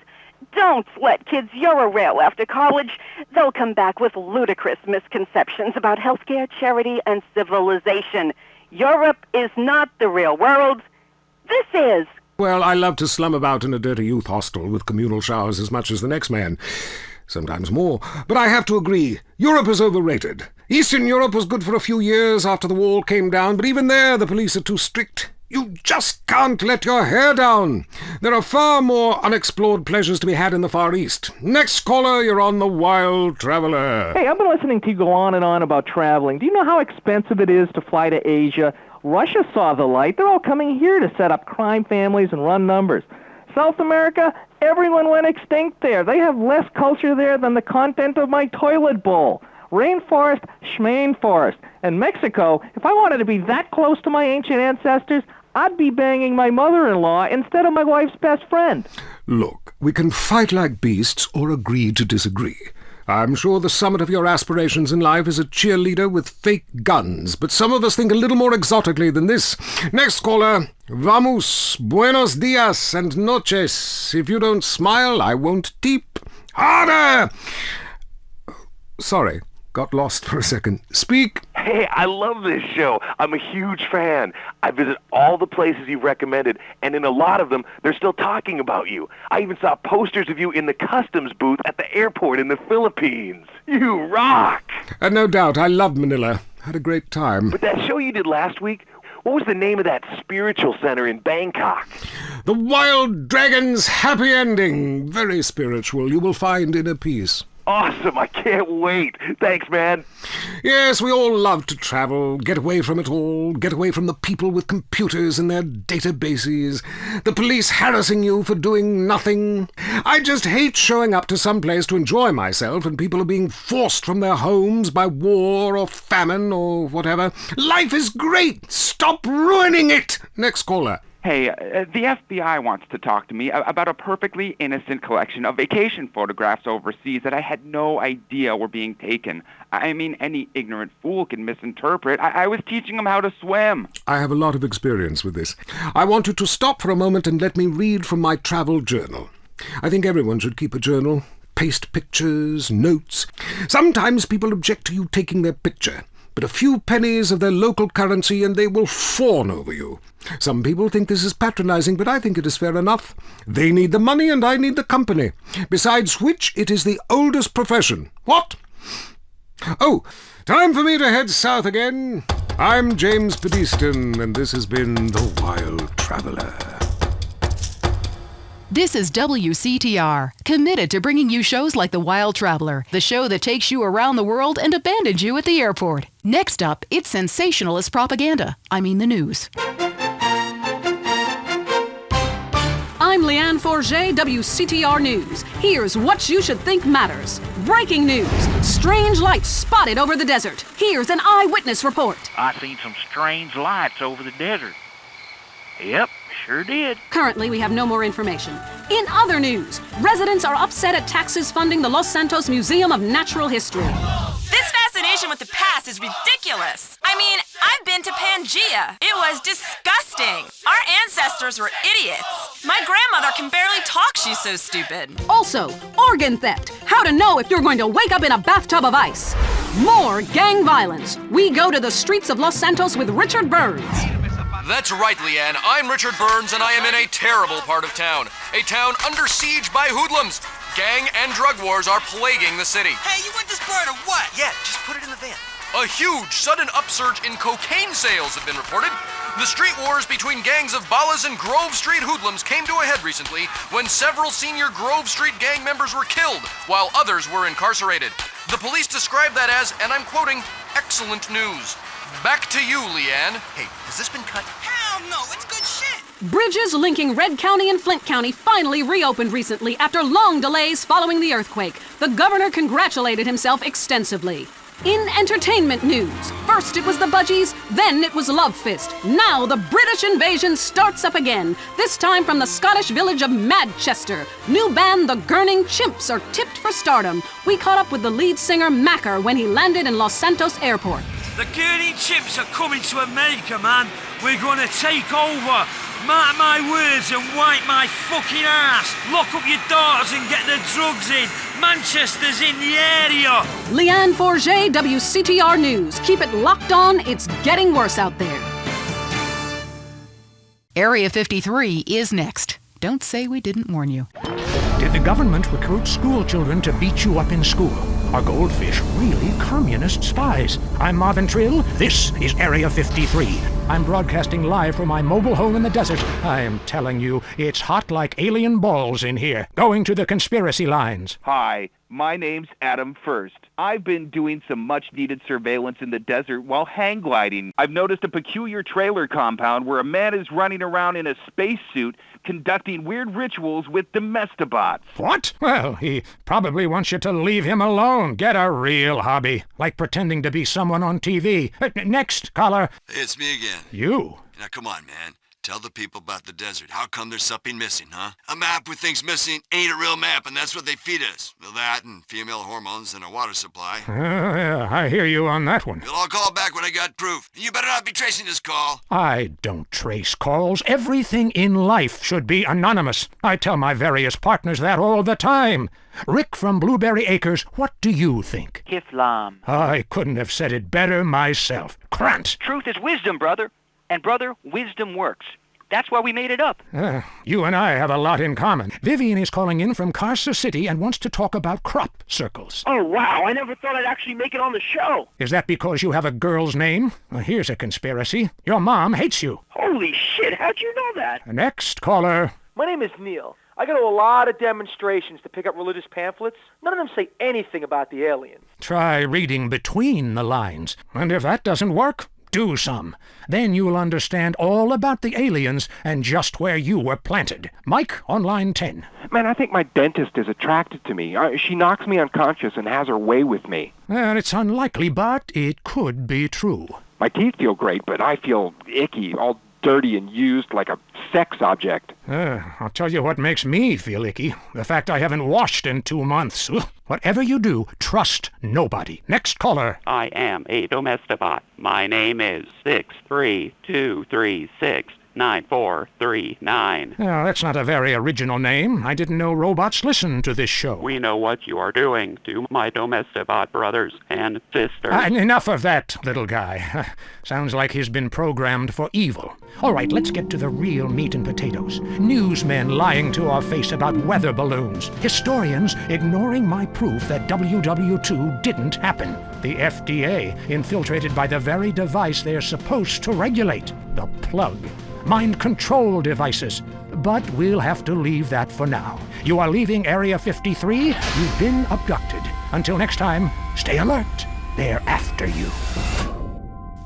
don't let kids Euro-rail after college. They'll come back with ludicrous misconceptions about healthcare, charity, and civilization. Europe is not the real world. This is. Well, I love to slum about in a dirty youth hostel with communal showers as much as the next man. Sometimes more. But I have to agree, Europe is overrated. Eastern Europe was good for a few years after the wall came down, but even there the police are too strict. You just can't let your hair down. There are far more unexplored pleasures to be had in the Far East. Next caller, you're on The Wild Traveler. Hey, I've been listening to you go on and on about traveling. Do you know how expensive it is to fly to Asia? Russia saw the light. They're all coming here to set up crime families and run numbers. South America, everyone went extinct there. They have less culture there than the content of my toilet bowl. Rainforest, schmainforest. And Mexico, if I wanted to be that close to my ancient ancestors, I'd be banging my mother-in-law instead of my wife's best friend. Look, we can fight like beasts or agree to disagree. I'm sure the summit of your aspirations in life is a cheerleader with fake guns, but some of us think a little more exotically than this. Next caller, vamos, buenos dias and noches. If you don't smile, I won't tip. Harder! Sorry, got lost for a second. Speak. Hey, I love this show. I'm a huge fan. I visit all the places you've recommended, and in a lot of them, they're still talking about you. I even saw posters of you in the customs booth at the airport in the Philippines. You rock! No doubt, I loved Manila. Had a great time. But that show you did last week, what was the name of that spiritual center in Bangkok? The Wild Dragon's Happy Ending. Very spiritual. You will find inner peace. Awesome, I can't wait. Thanks, man. Yes, we all love to travel, get away from it all, get away from the people with computers and their databases, the police harassing you for doing nothing. I just hate showing up to some place to enjoy myself and people are being forced from their homes by war or famine or whatever. Life is great. Stop ruining it. Next caller. Hey, the FBI wants to talk to me about a perfectly innocent collection of vacation photographs overseas that I had no idea were being taken. I mean, any ignorant fool can misinterpret. I was teaching them how to swim. I have a lot of experience with this. I want you to stop for a moment and let me read from my travel journal. I think everyone should keep a journal. Paste pictures, notes. Sometimes people object to you taking their picture, but a few pennies of their local currency and they will fawn over you. Some people think this is patronizing, but I think it is fair enough. They need the money and I need the company. Besides which, it is the oldest profession. What? Oh, time for me to head south again. I'm James Pedeston, and this has been The Wild Traveler. This is WCTR, committed to bringing you shows like The Wild Traveler, the show that takes you around the world and abandons you at the airport. Next up, it's sensationalist propaganda. I mean the news. I'm Leanne Forget, WCTR News. Here's what you should think matters. Breaking news. Strange lights spotted over the desert. Here's an eyewitness report. I seen some strange lights over the desert. Yep, sure did. Currently, we have no more information. In other news, residents are upset at taxes funding the Los Santos Museum of Natural History. This fascination with the past is ridiculous. I mean, I've been to Pangaea. It was disgusting. Our ancestors were idiots. My grandmother can barely talk, she's so stupid. Also, organ theft. How to know if you're going to wake up in a bathtub of ice. More gang violence. We go to the streets of Los Santos with Richard Burns. That's right, Leanne. I'm Richard Burns, and I am in a terrible part of town. A town under siege by hoodlums. Gang and drug wars are plaguing the city. Hey, you want this bird or what? Yeah, just put it in the van. A huge, sudden upsurge in cocaine sales have been reported. The street wars between gangs of Ballas and Grove Street hoodlums came to a head recently when several senior Grove Street gang members were killed, while others were incarcerated. The police described that as, and I'm quoting, excellent news. Back to you, Leanne. Hey, has this been cut? Hell no, it's good shit. Bridges linking Red County and Flint County finally reopened recently after long delays following the earthquake. The governor congratulated himself extensively. In entertainment news, first it was the Budgies, then it was Love Fist. Now the British invasion starts up again, this time from the Scottish village of Manchester. New band The Gurning Chimps are tipped for stardom. We caught up with the lead singer Macker when he landed in Los Santos Airport. The Gurning Chimps are coming to America, man. We're gonna take over. Mark my words and wipe my fucking ass. Lock up your daughters and get the drugs in. Manchester's in the area. Leanne Forget, WCTR News. Keep it locked on. It's getting worse out there. Area 53 is next. Don't say we didn't warn you. Did the government recruit school children to beat you up in school? Are goldfish really communist spies? I'm Marvin Trill. This is Area 53. I'm broadcasting live from my mobile home in the desert. I am telling you, it's hot like alien balls in here. Going to the conspiracy lines. Hi, my name's Adam First. I've been doing some much-needed surveillance in the desert while hang gliding. I've noticed a peculiar trailer compound where a man is running around in a spacesuit conducting weird rituals with domestibots. What? Well, he probably wants you to leave him alone. Get a real hobby, like pretending to be someone on TV. Next, caller. It's me again. You? Now, come on, man. Tell the people about the desert. How come there's something missing, huh? A map with things missing ain't a real map, and that's what they feed us. Well, that and female hormones and a water supply. Yeah, I hear you on that one. Well, I'll call back when I got proof. You better not be tracing this call. I don't trace calls. Everything in life should be anonymous. I tell my various partners that all the time. Rick from Blueberry Acres, what do you think? Kiflam. I couldn't have said it better myself. Krant. Truth is wisdom, brother. And, brother, wisdom works. That's why we made it up. You and I have a lot in common. Vivian is calling in from Carcer City and wants to talk about crop circles. Oh, wow. I never thought I'd actually make it on the show. Is that because you have a girl's name? Well, here's a conspiracy. Your mom hates you. Holy shit. How'd you know that? Next caller. My name is Neil. I go to a lot of demonstrations to pick up religious pamphlets. None of them say anything about the aliens. Try reading between the lines. And if that doesn't work, do some. Then you'll understand all about the aliens and just where you were planted. Mike on line 10. Man, I think my dentist is attracted to me. She knocks me unconscious and has her way with me. Well, it's unlikely, but it could be true. My teeth feel great, but I feel icky, all dirty and used like a sex object. I'll tell you what makes me feel icky. The fact I haven't washed in 2 months. Whatever you do, trust nobody. Next caller. I am a domesticbot. My name is 632369439. Well, that's not a very original name. I didn't know robots listen to this show. We know what you are doing to my domesticbot brothers and sisters. Enough of that, little guy. Sounds like he's been programmed for evil. All right, let's get to the real meat and potatoes. Newsmen lying to our face about weather balloons. Historians ignoring my proof that WW2 didn't happen. The FDA infiltrated by the very device they're supposed to regulate. The plug. Mind control devices. But we'll have to leave that for now. You are leaving Area 53. You've been abducted. Until next time, stay alert. They're after you.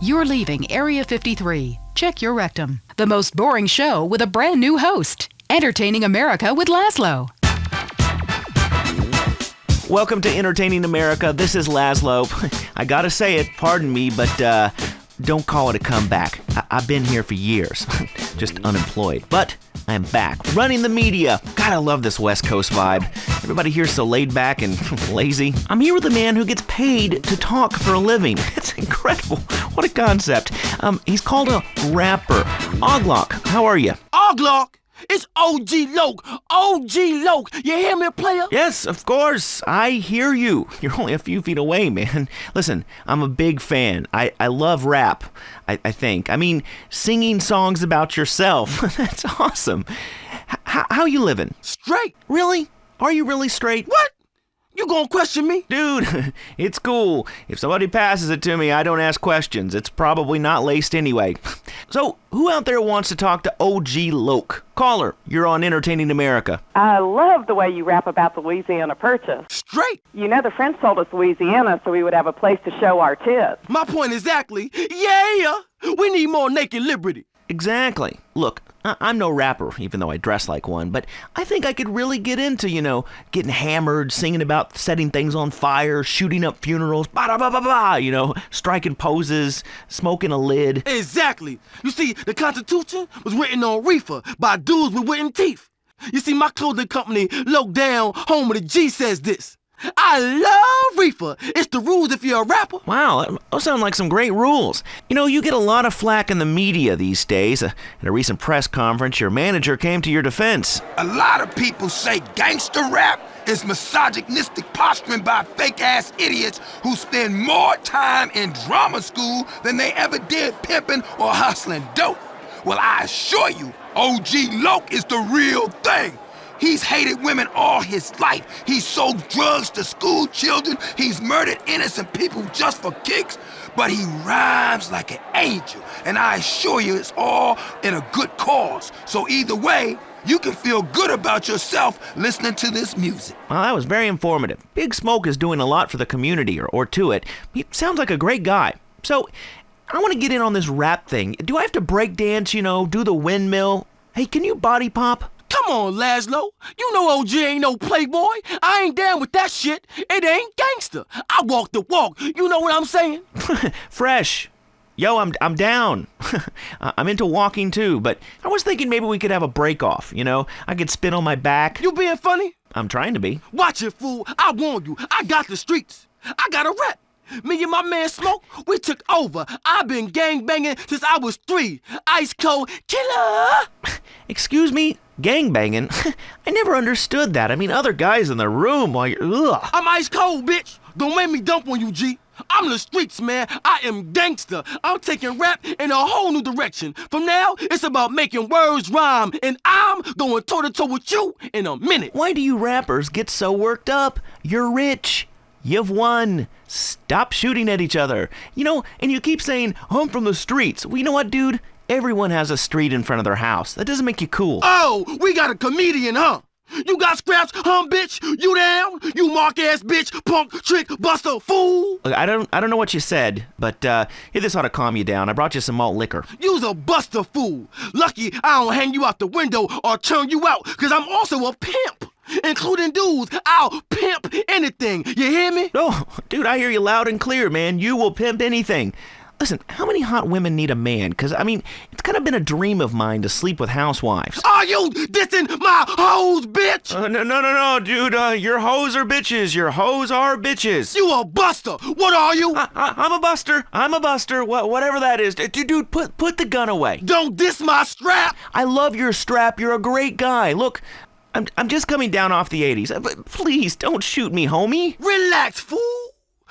You're leaving Area 53. Check your rectum. The most boring show with a brand new host. Entertaining America with Laszlo. Welcome to Entertaining America. This is Laszlo. I gotta say it, pardon me, but don't call it a comeback. I've been here for years, just unemployed. But I'm back, running the media. God, I love this West Coast vibe. Everybody here's so laid back and lazy. I'm here with a man who gets paid to talk for a living. It's incredible. What a concept. He's called a rapper. Oglock, how are you? Oglock? It's OG Loke. OG Loke. You hear me, player? Yes, of course. I hear you. You're only a few feet away, man. Listen, I'm a big fan. I love rap, I think. I mean, singing songs about yourself. That's awesome. How you living? Straight. Really? Are you really straight? What? You gonna question me? Dude, it's cool. If somebody passes it to me, I don't ask questions. It's probably not laced anyway. So, who out there wants to talk to OG Loke? Caller, you're on Entertaining America. I love the way you rap about the Louisiana Purchase. Straight. You know the French sold us Louisiana so we would have a place to show our tits. My point exactly. Yeah, we need more naked liberty. Exactly. Look, I'm no rapper, even though I dress like one, but I think I could really get into, getting hammered, singing about setting things on fire, shooting up funerals, striking poses, smoking a lid. Exactly. You see, the Constitution was written on reefer by dudes with wooden teeth. You see, my clothing company, Low Down, home of the G, says this. I love reefer. It's the rules if you're a rapper. Wow, those sound like some great rules. You get a lot of flack in the media these days. At a recent press conference, your manager came to your defense. A lot of people say gangster rap is misogynistic posturing by fake-ass idiots who spend more time in drama school than they ever did pimping or hustling dope. Well, I assure you, OG Loke is the real thing. He's hated women all his life. He's sold drugs to school children. He's murdered innocent people just for kicks. But he rhymes like an angel. And I assure you it's all in a good cause. So either way, you can feel good about yourself listening to this music. Well, that was very informative. Big Smoke is doing a lot for the community, or to it. He sounds like a great guy. So, I want to get in on this rap thing. Do I have to break dance, do the windmill? Hey, can you body pop? Come on, Laszlo. You know OG ain't no playboy. I ain't down with that shit. It ain't gangster. I walk the walk. You know what I'm saying? Fresh. Yo, I'm down. I'm into walking too, but I was thinking maybe we could have a break off, I could spin on my back. You being funny? I'm trying to be. Watch it, fool. I warn you. I got the streets. I got a rep. Me and my man Smoke, we took over. I've been gang banging since I was 3. Ice cold killer. Excuse me? Gang banging? I never understood that. I mean, other guys in the room while you're... Ugh. I'm ice cold, bitch. Don't make me dump on you, G. I'm the streets, man. I am gangster. I'm taking rap in a whole new direction. From now, it's about making words rhyme, and I'm going toe-to-toe with you in a minute. Why do you rappers get so worked up? You're rich. You've won. Stop shooting at each other. And you keep saying, I'm from the streets. Well, you know what, dude? Everyone has a street in front of their house. That doesn't make you cool. Oh, we got a comedian, huh? You got scraps, bitch? You down? You mark-ass bitch, punk, trick, buster, fool? Look, I don't know what you said, but here, this ought to calm you down. I brought you some malt liquor. You's a buster fool. Lucky I don't hang you out the window or turn you out, because I'm also a pimp. Including dudes, I'll pimp anything. You hear me? No, dude, I hear you loud and clear, man. You will pimp anything. Listen, how many hot women need a man? Because, it's kind of been a dream of mine to sleep with housewives. Are you dissing my hoes, bitch? No, dude. Your hoes are bitches. Your hoes are bitches. You a buster. What are you? I'm a buster. I'm a buster. Whatever that is. Dude, put the gun away. Don't diss my strap. I love your strap. You're a great guy. Look, I'm just coming down off the 80s. But please, don't shoot me, homie. Relax, fool.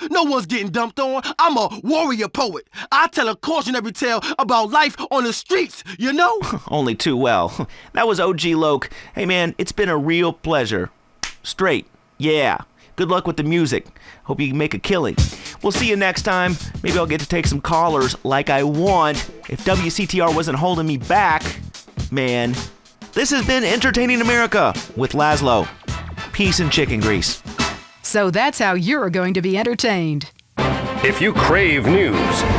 No one's getting dumped on. I'm a warrior poet. I tell a cautionary tale about life on the streets, Only too well. That was OG Loke. Hey, man, it's been a real pleasure. Straight. Yeah. Good luck with the music. Hope you can make a killing. We'll see you next time. Maybe I'll get to take some callers like I want. If WCTR wasn't holding me back, man. This has been Entertaining America with Laszlo. Peace and chicken grease. So that's how you're going to be entertained. If you crave news,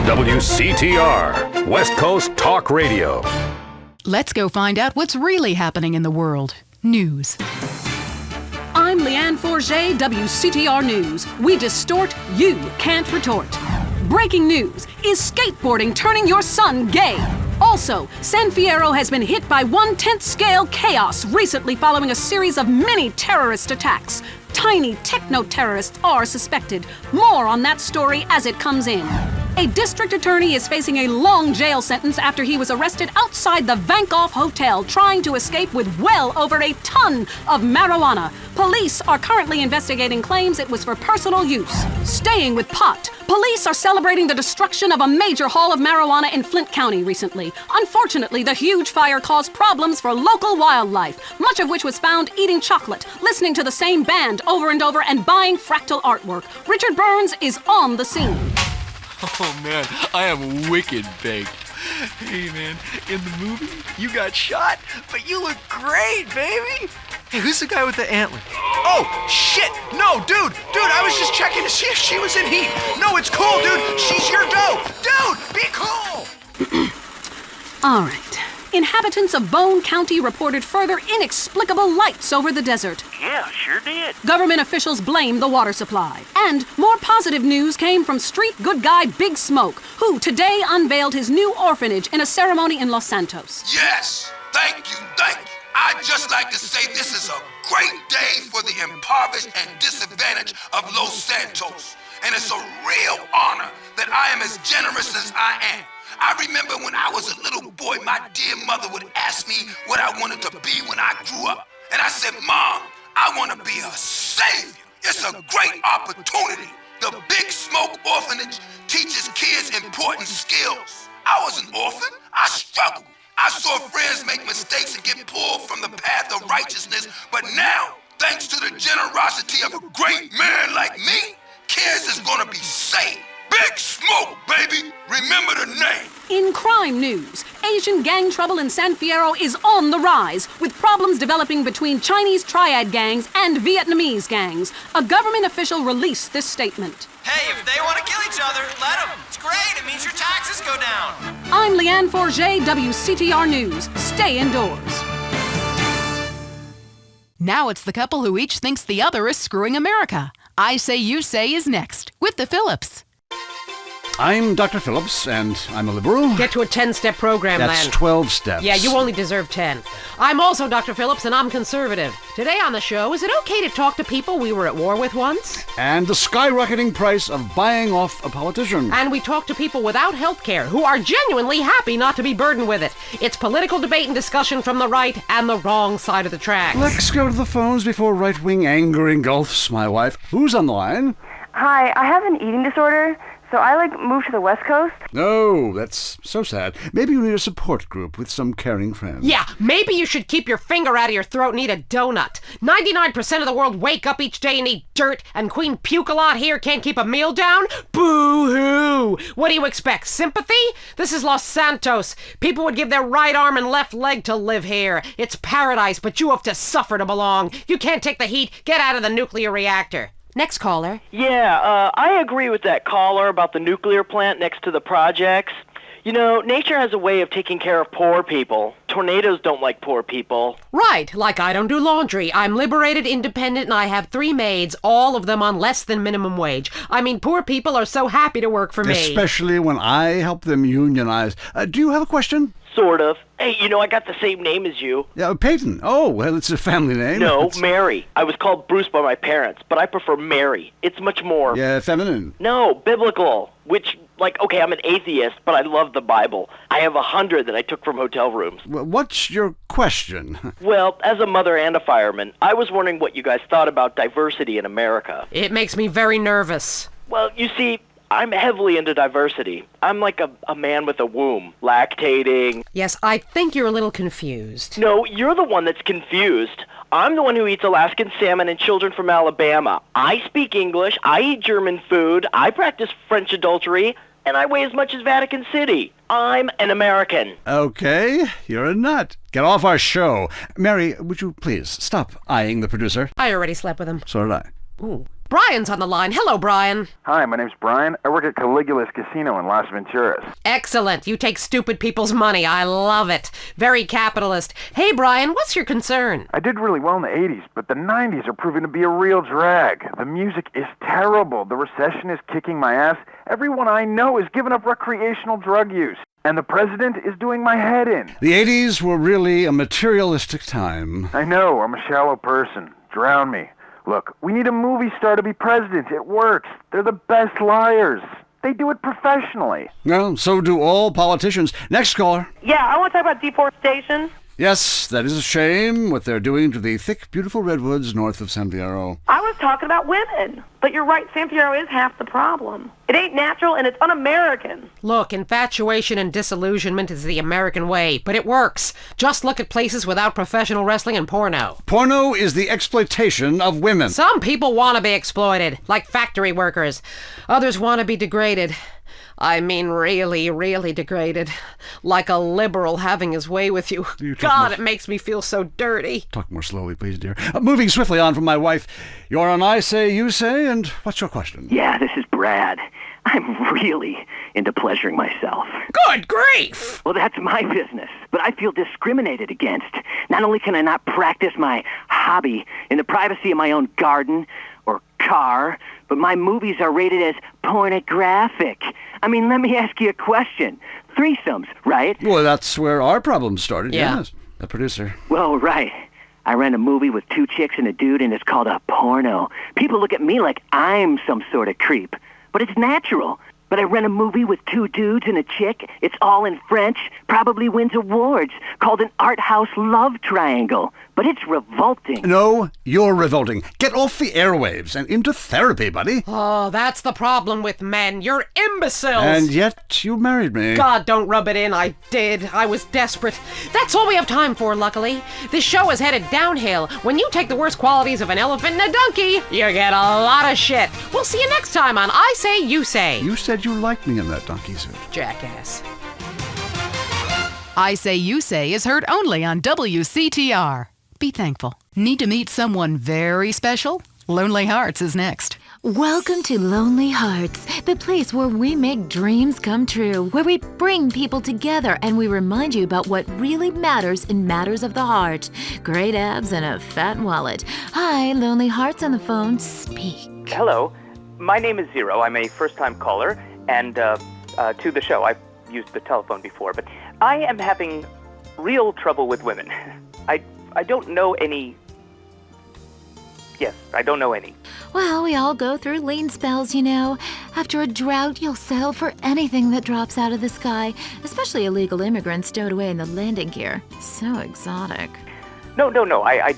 WCTR, West Coast Talk Radio. Let's go find out what's really happening in the world. News. I'm Leanne Forget, WCTR News. We distort, you can't retort. Breaking news. Is skateboarding turning your son gay? Also, San Fierro has been hit by 1/10 scale chaos recently following a series of mini terrorist attacks. Tiny techno-terrorists are suspected. More on that story as it comes in. A district attorney is facing a long jail sentence after he was arrested outside the Vankoff Hotel trying to escape with well over a ton of marijuana. Police are currently investigating claims it was for personal use. Staying with pot, police are celebrating the destruction of a major haul of marijuana in Flint County recently. Unfortunately, the huge fire caused problems for local wildlife, much of which was found eating chocolate, listening to the same band over and over, and buying fractal artwork. Richard Burns is on the scene. Oh man, I am wicked baked. Hey man, in the movie, you got shot, but you look great, baby. Hey, who's the guy with the antler? Oh, shit! No, dude! Dude, I was just checking to see if she was in heat. No, it's cool, dude! She's your dough! Dude, be cool! All right. Inhabitants of Bone County reported further inexplicable lights over the desert. Yeah, sure did. Government officials blame the water supply. And more positive news came from street good guy Big Smoke, who today unveiled his new orphanage in a ceremony in Los Santos. Yes! Thank you, thank you. I'd just like to say this is a great day for the impoverished and disadvantaged of Los Santos. And it's a real honor that I am as generous as I am. I remember when I was a little boy, my dear mother would ask me what I wanted to be when I grew up. And I said, Mom, I want to be a savior. It's a great opportunity. The Big Smoke Orphanage teaches kids important skills. I was an orphan. I struggled. I saw friends make mistakes and get pulled from the path of righteousness. But now, thanks to the generosity of a great man like me, kids is gonna be saved. Big Smoke, baby! Remember the name! In crime news, Asian gang trouble in San Fierro is on the rise, with problems developing between Chinese triad gangs and Vietnamese gangs. A government official released this statement. Hey, if they want to kill each other, let them. It's great. It means your taxes go down. I'm Leanne Forget, WCTR News. Stay indoors. Now it's the couple who each thinks the other is screwing America. I Say You Say is next, with the Phillips. I'm Dr. Phillips, and I'm a liberal. Get to a 10-step program, That's Len. 12 steps. Yeah, you only deserve 10. I'm also Dr. Phillips, and I'm conservative. Today on the show, is it okay to talk to people we were at war with once? And the skyrocketing price of buying off a politician. And we talk to people without health care who are genuinely happy not to be burdened with it. It's political debate and discussion from the right and the wrong side of the tracks. Let's go to the phones before right-wing anger engulfs my wife. Who's on the line? Hi, I have an eating disorder. So I, moved to the West Coast. No, that's so sad. Maybe you need a support group with some caring friends. Yeah, maybe you should keep your finger out of your throat and eat a donut. 99% of the world wake up each day and eat dirt, and Queen Puke-a-Lot here can't keep a meal down? Boo-hoo! What do you expect, sympathy? This is Los Santos. People would give their right arm and left leg to live here. It's paradise, but you have to suffer to belong. You can't take the heat. Get out of the nuclear reactor. Next caller. Yeah, I agree with that caller about the nuclear plant next to the projects. You know, nature has a way of taking care of poor people. Tornadoes don't like poor people. Right, like I don't do laundry. I'm liberated, independent, and I have 3 maids, all of them on less than minimum wage. I mean, poor people are so happy to work for me. Especially when I help them unionize. Do you have a question? Sort of. Hey, you know, I got the same name as you. Yeah, Peyton. Oh, well, it's a family name. No, Mary. I was called Bruce by my parents, but I prefer Mary. It's much more... Yeah, feminine. No, biblical. Which, okay, I'm an atheist, but I love the Bible. I have 100 that I took from hotel rooms. What's your question? Well, as a mother and a fireman, I was wondering what you guys thought about diversity in America. It makes me very nervous. Well, you see... I'm heavily into diversity. I'm like a man with a womb, lactating. Yes, I think you're a little confused. No, you're the one that's confused. I'm the one who eats Alaskan salmon and children from Alabama. I speak English, I eat German food, I practice French adultery, and I weigh as much as Vatican City. I'm an American. Okay, you're a nut. Get off our show. Mary, would you please stop eyeing the producer? I already slept with him. So did I. Ooh. Brian's on the line. Hello, Brian. Hi, my name's Brian. I work at Caligula's Casino in Las Venturas. Excellent. You take stupid people's money. I love it. Very capitalist. Hey, Brian, what's your concern? I did really well in the 80s, but the 90s are proving to be a real drag. The music is terrible. The recession is kicking my ass. Everyone I know is giving up recreational drug use. And the president is doing my head in. The 80s were really a materialistic time. I know. I'm a shallow person. Drown me. Look, we need a movie star to be president. It works. They're the best liars. They do it professionally. Well, so do all politicians. Next caller. Yeah, I want to talk about deforestation. Yes, that is a shame, what they're doing to the thick, beautiful redwoods north of San Fierro. I was talking about women. But you're right, San Fierro is half the problem. It ain't natural and it's un-American. Look, infatuation and disillusionment is the American way, but it works. Just look at places without professional wrestling and porno. Porno is the exploitation of women. Some people want to be exploited, like factory workers. Others want to be degraded. I mean really, really degraded. Like a liberal having his way with you. God, it makes me feel so dirty. Talk more slowly, please, dear. Moving swiftly on from my wife. You're on I Say, You Say, and what's your question? Yeah, this is Brad. I'm really into pleasuring myself. Good grief! Well, that's my business, but I feel discriminated against. Not only can I not practice my hobby in the privacy of my own garden or car, but my movies are rated as pornographic. I mean, let me ask you a question. Threesomes, right? Well, that's where our problem started, Yeah. yes. The producer. Well, right. I ran a movie with 2 chicks and a dude, and it's called a porno. People look at me like I'm some sort of creep, but it's natural. But I ran a movie with 2 dudes and a chick. It's all in French, probably wins awards, called an art house love triangle. But it's revolting. No, you're revolting. Get off the airwaves and into therapy, buddy. Oh, that's the problem with men. You're imbeciles. And yet you married me. God, don't rub it in. I did. I was desperate. That's all we have time for, luckily. This show is headed downhill. When you take the worst qualities of an elephant and a donkey, you get a lot of shit. We'll see you next time on I Say, You Say. You said you liked me in that donkey suit. Jackass. I Say, You Say is heard only on WCTR. Be thankful. Need to meet someone very special? Lonely Hearts is next. Welcome to Lonely Hearts, the place where we make dreams come true, where we bring people together and we remind you about what really matters in matters of the heart. Great abs and a fat wallet. Hi, Lonely Hearts on the phone. Speak. Hello. My name is Zero. I'm a first-time caller, and to the show. I've used the telephone before, but I am having real trouble with women. I don't know any... Yes, I don't know any. Well, we all go through lean spells, you know. After a drought, you'll settle for anything that drops out of the sky, especially illegal immigrants stowed away in the landing gear. So exotic. No. I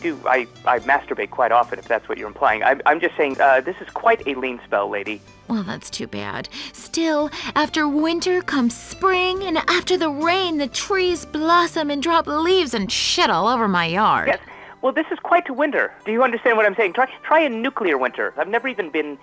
masturbate quite often, if that's what you're implying. I'm just saying, this is quite a lean spell, lady. Well, that's too bad. Still, after winter comes spring, and after the rain, the trees blossom and drop leaves and shit all over my yard. Yes. Well, this is quite a winter. Do you understand what I'm saying? Try a nuclear winter. I've never even been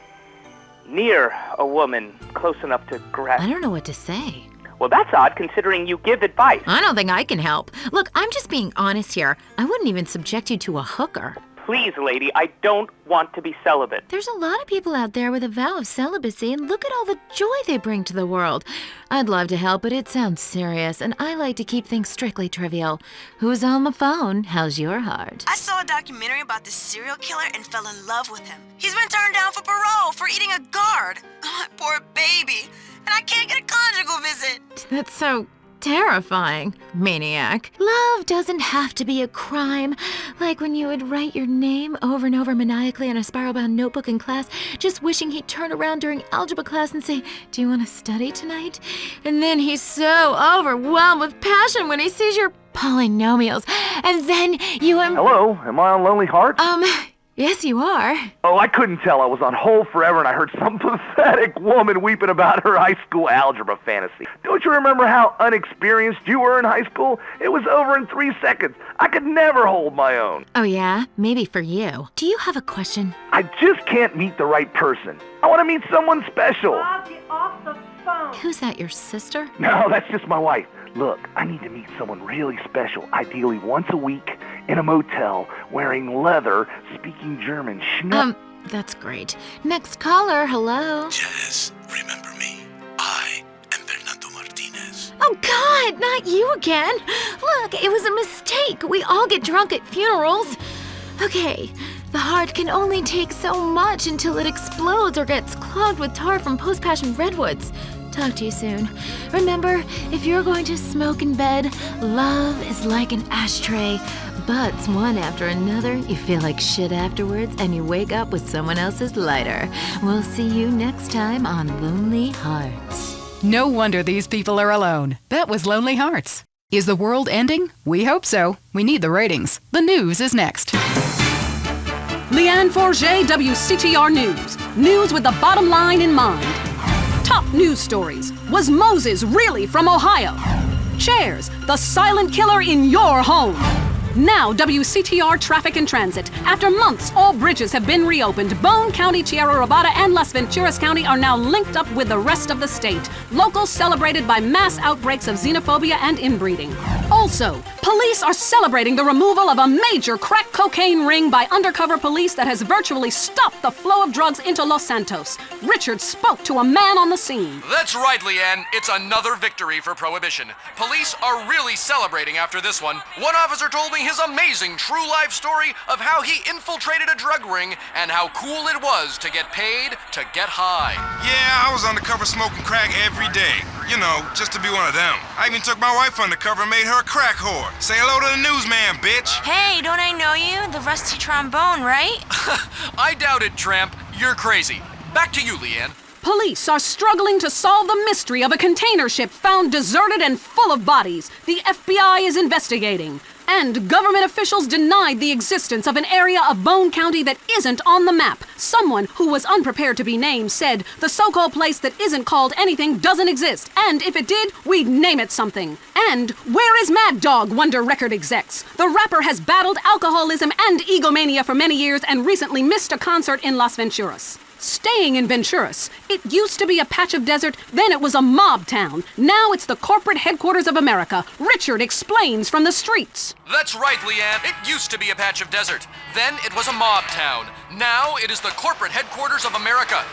near a woman close enough to grab... I don't know what to say. Well, that's odd, considering you give advice. I don't think I can help. Look, I'm just being honest here. I wouldn't even subject you to a hooker. Please, lady, I don't want to be celibate. There's a lot of people out there with a vow of celibacy, and look at all the joy they bring to the world. I'd love to help, but it sounds serious, and I like to keep things strictly trivial. Who's on the phone? How's your heart? I saw a documentary about this serial killer and fell in love with him. He's been turned down for parole for eating a guard. Oh, my poor baby. And I can't get a conjugal visit. That's so terrifying, maniac. Love doesn't have to be a crime. Like when you would write your name over and over maniacally in a spiral-bound notebook in class, just wishing he'd turn around during algebra class and say, "Do you want to study tonight?" And then he's so overwhelmed with passion when he sees your polynomials. And then you... Hello, am I on Lonely Hearts? Yes, you are. Oh, I couldn't tell. I was on hold forever and I heard some pathetic woman weeping about her high school algebra fantasy. Don't you remember how unexperienced you were in high school? It was over in 3 seconds. I could never hold my own. Oh, yeah? Maybe for you. Do you have a question? I just can't meet the right person. I want to meet someone special. Bob, get off the phone. Who's that, your sister? No, that's just my wife. Look, I need to meet someone really special, ideally once a week, in a motel, wearing leather, speaking German. That's great. Next caller, hello. Jess, remember me? I am Fernando Martinez. Oh, God, not you again. Look, it was a mistake. We all get drunk at funerals. Okay, the heart can only take so much until it explodes or gets clogged. clogged with tar from post-passion redwoods. Talk to you soon. Remember, if you're going to smoke in bed, love is like an ashtray. Butts one after another, you feel like shit afterwards, and you wake up with someone else's lighter. We'll see you next time on Lonely Hearts. No wonder these people are alone. That was Lonely Hearts. Is the world ending? We hope so. We need the ratings. The news is next. Leanne Forget, WCTR News. News with the bottom line in mind. Top news stories. Was Moses really from Ohio? Chairs, the silent killer in your home. Now, WCTR Traffic and Transit. After months, all bridges have been reopened. Bone County, Tierra Robada, and Las Venturas County are now linked up with the rest of the state. Locals celebrated by mass outbreaks of xenophobia and inbreeding. Also, police are celebrating the removal of a major crack cocaine ring by undercover police that has virtually stopped the flow of drugs into Los Santos. Richard spoke to a man on the scene. That's right, Leanne. It's another victory for Prohibition. Police are really celebrating after this one. One officer told me his amazing true life story of how he infiltrated a drug ring and how cool it was to get paid to get high. Yeah, I was undercover smoking crack every day. You know, just to be one of them. I even took my wife undercover and made her a crack whore. Say hello to the newsman, bitch. Hey, don't I know you? The rusty trombone, right? I doubt it, tramp. You're crazy. Back to you, Leanne. Police are struggling to solve the mystery of a container ship found deserted and full of bodies. The FBI is investigating. And government officials denied the existence of an area of Bone County that isn't on the map. Someone who was unprepared to be named said the so-called place that isn't called anything doesn't exist. And if it did, we'd name it something. And where is Mad Dog, wonder record execs? The rapper has battled alcoholism and egomania for many years and recently missed a concert in Las Venturas. Staying in Venturas, it used to be a patch of desert, then it was a mob town. Now it's the corporate headquarters of America. Richard explains from the streets. That's right, Leanne. It used to be a patch of desert. Then it was a mob town. Now it is the corporate headquarters of America.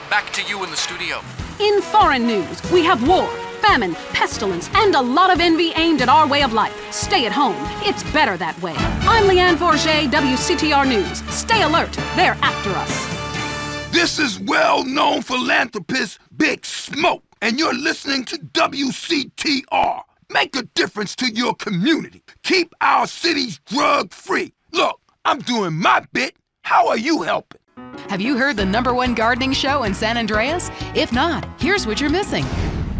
Back to you in the studio. In foreign news, we have war, famine, pestilence, and a lot of envy aimed at our way of life. Stay at home. It's better that way. I'm Leanne Forget, WCTR News. Stay alert. They're after us. This is well-known philanthropist Big Smoke, and you're listening to WCTR. Make a difference to your community. Keep our cities drug-free. Look, I'm doing my bit. How are you helping? Have you heard the #1 gardening show in San Andreas? If not, here's what you're missing.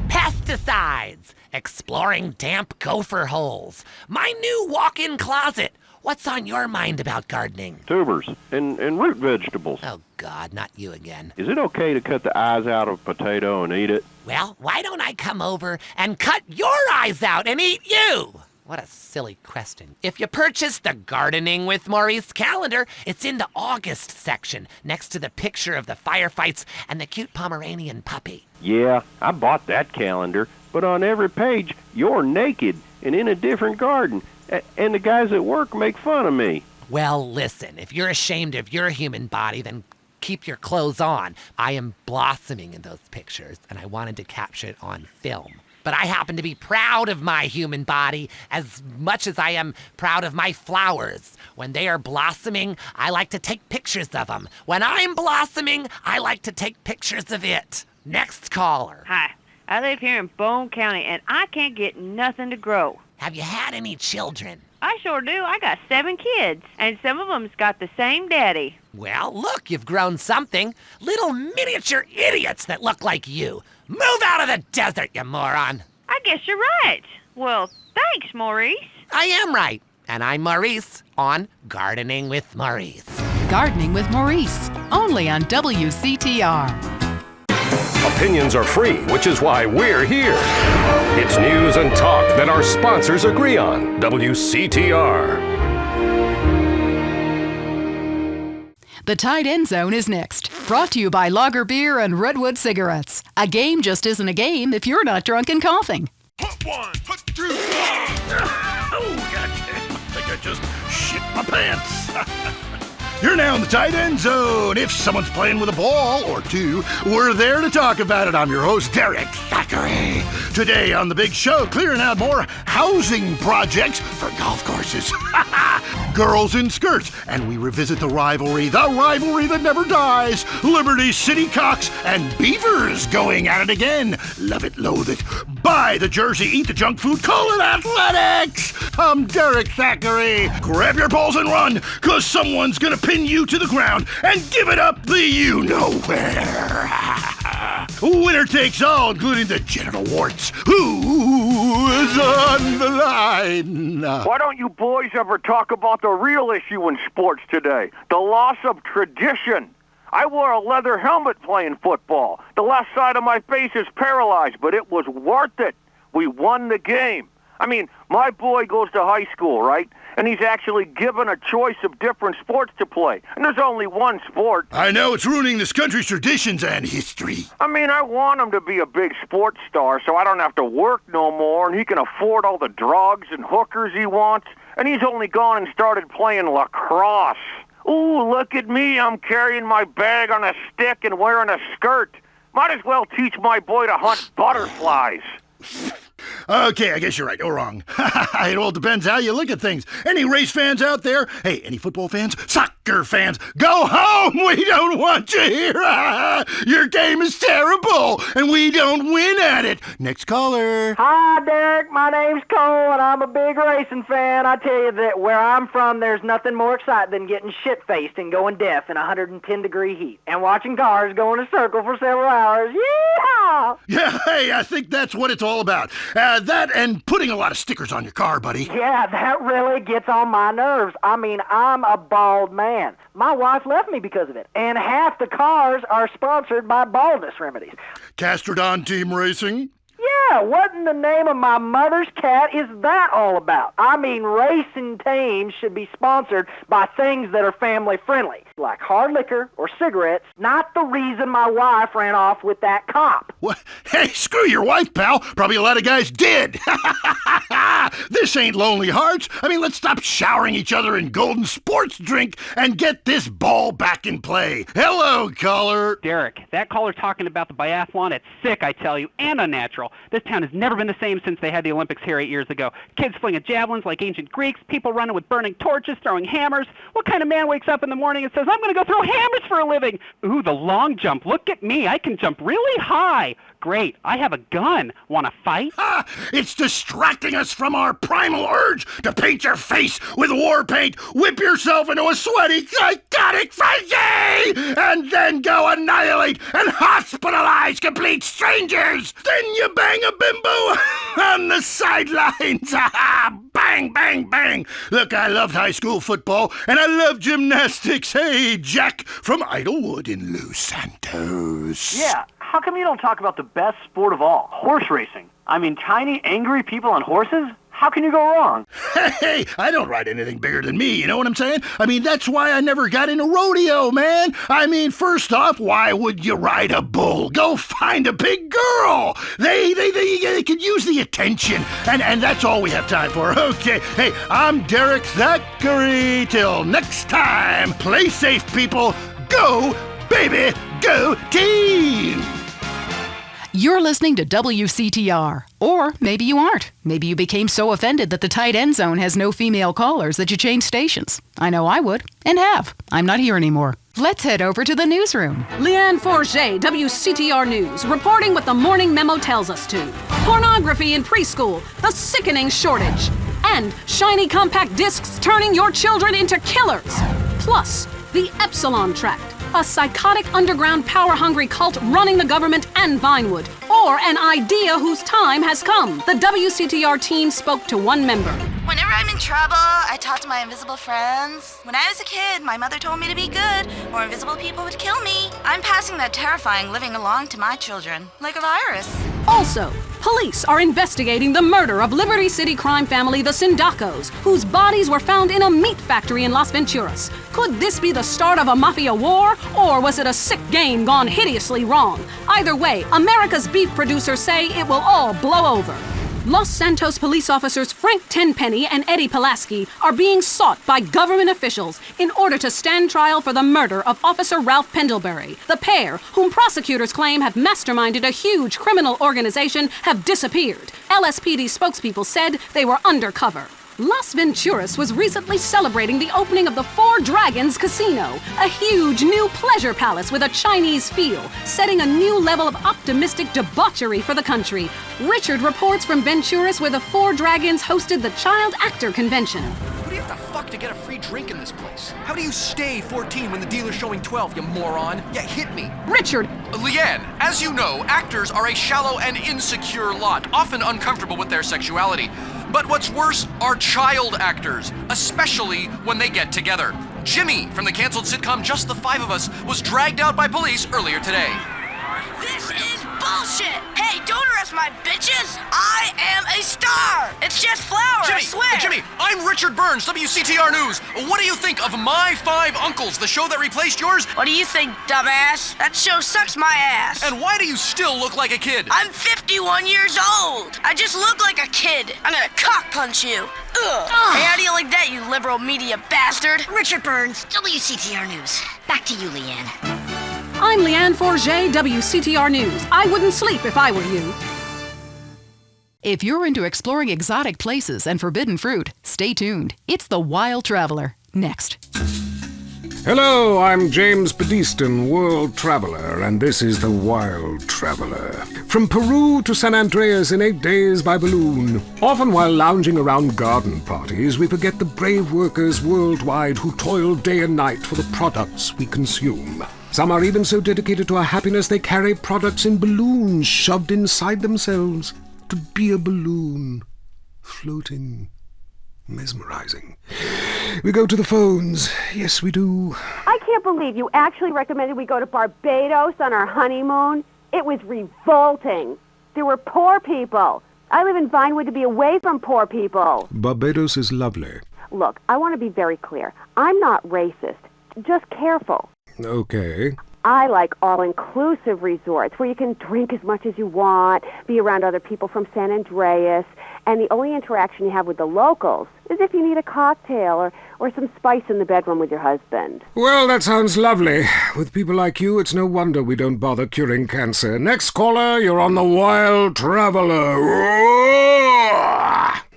Pesticides, exploring damp gopher holes, my new walk-in closet. What's on your mind about gardening? Tubers and root vegetables. Oh, God, not you again. Is it okay to cut the eyes out of a potato and eat it? Well, why don't I come over and cut your eyes out and eat you? What a silly question. If you purchase the Gardening with Maurice calendar, it's in the August section, next to the picture of the firefights and the cute Pomeranian puppy. Yeah, I bought that calendar, but on every page, you're naked and in a different garden. And the guys at work make fun of me. Well, listen, if you're ashamed of your human body, then keep your clothes on. I am blossoming in those pictures, and I wanted to capture it on film. But I happen to be proud of my human body as much as I am proud of my flowers. When they are blossoming, I like to take pictures of them. When I'm blossoming, I like to take pictures of it. Next caller. Hi, I live here in Bone County, and I can't get nothing to grow. Have you had any children? I sure do. I got 7 kids, and some of them's got the same daddy. Well, look, you've grown something. Little miniature idiots that look like you. Move out of the desert, you moron. I guess you're right. Well, thanks, Maurice. I am right. And I'm Maurice on Gardening with Maurice. Gardening with Maurice, only on WCTR. Opinions are free, which is why we're here. It's news and talk that our sponsors agree on. WCTR. The Tight End Zone is next. Brought to you by Lager Beer and Redwood Cigarettes. A game just isn't a game if you're not drunk and coughing. Put 1, put 2. Oh, goddamn. I think I just shit my pants. You're now in the Tight End Zone. If someone's playing with a ball or two, we're there to talk about it. I'm your host, Derek Thackeray. Today on the big show, clearing out more housing projects for golf courses. Girls in Skirts, and we revisit the rivalry that never dies. Liberty City Cocks and Beavers going at it again. Love it, loathe it. Buy the jersey, eat the junk food, call it athletics. I'm Derek Thackeray. Grab your balls and run, cause someone's gonna pin you to the ground and give it up the you-know-where. Winner takes all, including the genital warts. Who's on the line? Why don't you boys ever talk about the real issue in sports today? The loss of tradition. I wore a leather helmet playing football. The left side of my face is paralyzed, but it was worth it. We won the game. I mean, my boy goes to high school, right? And he's actually given a choice of different sports to play. And there's only one sport. I know, it's ruining this country's traditions and history. I mean, I want him to be a big sports star so I don't have to work no more and he can afford all the drugs and hookers he wants. And he's only gone and started playing lacrosse. Ooh, look at me. I'm carrying my bag on a stick and wearing a skirt. Might as well teach my boy to hunt butterflies. Okay, I guess you're right. Or wrong. It all depends how you look at things. Any race fans out there? Hey, any football fans? Soccer fans? Go home! We don't want you here! Your game is terrible, and we don't win at it. Next caller. Hi, Derek. My name's Cole, and I'm a big racing fan. I tell you that where I'm from, there's nothing more exciting than getting shit-faced and going deaf in 110-degree heat and watching cars go in a circle for several hours. Yeehaw! Yeah, hey, I think that's what it's all about. That and putting a lot of stickers on your car, buddy. Yeah, that really gets on my nerves. I mean, I'm a bald man. My wife left me because of it. And half the cars are sponsored by baldness remedies. Castrodon Team Racing? Yeah, what in the name of my mother's cat is that all about? I mean, racing teams should be sponsored by things that are family-friendly, like hard liquor or cigarettes, not the reason my wife ran off with that cop. What? Hey, screw your wife, pal. Probably a lot of guys did. This ain't Lonely Hearts. I mean, let's stop showering each other in golden sports drink and get this ball back in play. Hello, caller. Derek, that caller talking about the biathlon, it's sick, I tell you, and unnatural. This town has never been the same since they had the Olympics here 8 years ago. Kids flinging javelins like ancient Greeks, people running with burning torches, throwing hammers. What kind of man wakes up in the morning and says, I'm going to go throw hammers for a living? Ooh, the long jump. Look at me. I can jump really high. Great. I have a gun. Want to fight? Ha! It's distracting us from our primal urge to paint your face with war paint, whip yourself into a sweaty, psychotic frenzy, and then go annihilate and hospitalize complete strangers. Then you bang a bimbo on the sidelines. Bang, bang, bang. Look, I loved high school football, and I love gymnastics. Hey, Jack from Idlewood in Los Santos. Yeah. How come you don't talk about the best sport of all, horse racing? I mean, tiny, angry people on horses? How can you go wrong? Hey, I don't ride anything bigger than me, you know what I'm saying? I mean, that's why I never got into rodeo, man. I mean, first off, why would you ride a bull? Go find a big girl. They could use the attention, and that's all we have time for. Okay, hey, I'm Derek Thackeray. Till next time, play safe, people. Go, baby, go team! You're listening to WCTR. Or maybe you aren't. Maybe you became so offended that the tight end zone has no female callers that you changed stations. I know I would, and have. I'm not here anymore. Let's head over to the newsroom. Leanne Forget, WCTR News, reporting what the morning memo tells us to. Pornography in preschool, the sickening shortage, and shiny compact discs turning your children into killers. Plus, the Epsilon Tract, a psychotic underground power-hungry cult running the government and Vinewood, or an idea whose time has come. The WCTR team spoke to one member. Whenever I'm in trouble, I talk to my invisible friends. When I was a kid, my mother told me to be good, or invisible people would kill me. I'm passing that terrifying living along to my children, like a virus. Also, police are investigating the murder of Liberty City crime family the Sindacos, whose bodies were found in a meat factory in Las Venturas. Could this be the start of a mafia war, or was it a sick game gone hideously wrong? Either way, America's beef producers say it will all blow over. Los Santos police officers Frank Tenpenny and Eddie Pulaski are being sought by government officials in order to stand trial for the murder of Officer Ralph Pendlebury. The pair, whom prosecutors claim have masterminded a huge criminal organization, have disappeared. LSPD spokespeople said they were undercover. Las Venturas was recently celebrating the opening of the Four Dragons Casino, a huge new pleasure palace with a Chinese feel, setting a new level of optimistic debauchery for the country. Richard reports from Venturas, where the Four Dragons hosted the Child Actor Convention. What do you have to fuck to get a free drink in this place? How do you stay 14 when the dealer's showing 12, you moron? Yeah, hit me. Richard! Leanne, as you know, actors are a shallow and insecure lot, often uncomfortable with their sexuality. But what's worse are child actors, especially when they get together. Jimmy, from the canceled sitcom Just the Five of Us, was dragged out by police earlier today. This is bullshit! Hey, don't arrest my bitches! I am a star! It's just flour, I swear! Jimmy, I'm Richard Burns, WCTR News. What do you think of My Five Uncles, the show that replaced yours? What do you think, dumbass? That show sucks my ass. And why do you still look like a kid? I'm 51 years old. I just look like a kid. I'm gonna cock punch you. Ugh. Hey, how do you like that, you liberal media bastard? Richard Burns, WCTR News. Back to you, Leanne. I'm Leanne Forget, WCTR News. I wouldn't sleep if I were you. If you're into exploring exotic places and forbidden fruit, stay tuned. It's The Wild Traveler. Next. Hello, I'm James Pediston, world traveler, and this is The Wild Traveler. From Peru to San Andreas in 8 days by balloon. Often while lounging around garden parties, we forget the brave workers worldwide who toil day and night for the products we consume. Some are even so dedicated to our happiness they carry products in balloons shoved inside themselves to be a balloon, floating, mesmerizing. We go to the phones. Yes, we do. I can't believe you actually recommended we go to Barbados on our honeymoon. It was revolting. There were poor people. I live in Vinewood to be away from poor people. Barbados is lovely. Look, I want to be very clear. I'm not racist. Just careful. Okay. I like all-inclusive resorts where you can drink as much as you want, be around other people from San Andreas, and the only interaction you have with the locals is if you need a cocktail or some spice in the bedroom with your husband. Well, that sounds lovely. With people like you, it's no wonder we don't bother curing cancer. Next caller, you're on The Wild Traveler.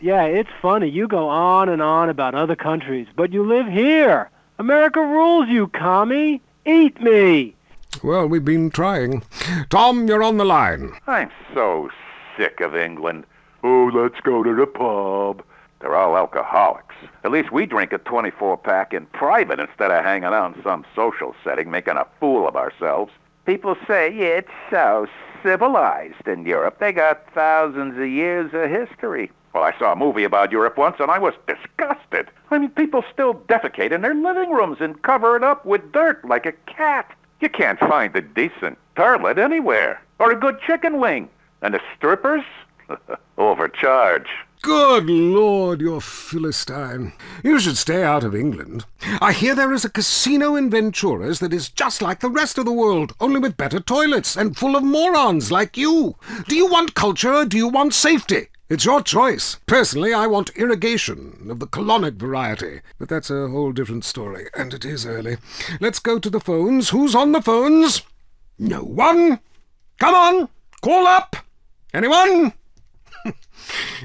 Yeah, it's funny. You go on and on about other countries, but you live here. America rules, you commie. Eat me. Well, we've been trying. Tom, you're on the line. I'm so sick of England. Oh, let's go to the pub. They're all alcoholics. At least we drink a 24-pack in private instead of hanging out in some social setting making a fool of ourselves. People say it's so civilized in Europe. They got thousands of years of history. Well, I saw a movie about Europe once, and I was disgusted. I mean, people still defecate in their living rooms and cover it up with dirt like a cat. You can't find a decent toilet anywhere, or a good chicken wing. And the strippers? Overcharge. Good Lord, you're Philistine. You should stay out of England. I hear there is a casino in Venturas that is just like the rest of the world, only with better toilets and full of morons like you. Do you want culture or do you want safety? It's your choice. Personally, I want irrigation of the colonic variety. But that's a whole different story, and it is early. Let's go to the phones. Who's on the phones? No one. Come on, call up. Anyone?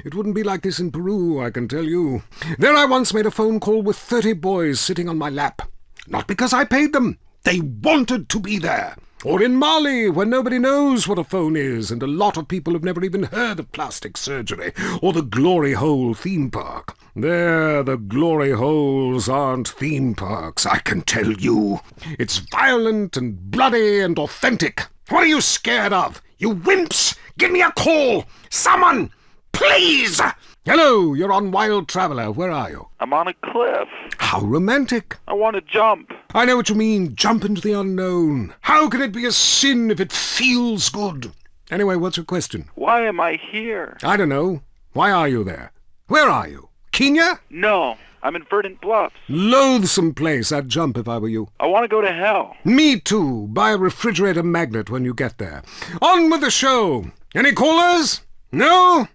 It wouldn't be like this in Peru, I can tell you. There I once made a phone call with 30 boys sitting on my lap. Not because I paid them. They wanted to be there. Or in Mali, where nobody knows what a phone is, and a lot of people have never even heard of plastic surgery, or the Glory Hole theme park. There, the Glory Holes aren't theme parks, I can tell you. It's violent and bloody and authentic. What are you scared of? You wimps! Give me a call! Someone! Please! Hello, you're on Wild Traveler. Where are you? I'm on a cliff. How romantic. I want to jump. I know what you mean. Jump into the unknown. How can it be a sin if it feels good? Anyway, what's your question? Why am I here? I don't know. Why are you there? Where are you? Kenya? No, I'm in Verdant Bluffs. Loathsome place. I'd jump if I were you. I want to go to hell. Me too. Buy a refrigerator magnet when you get there. On with the show. Any callers? No?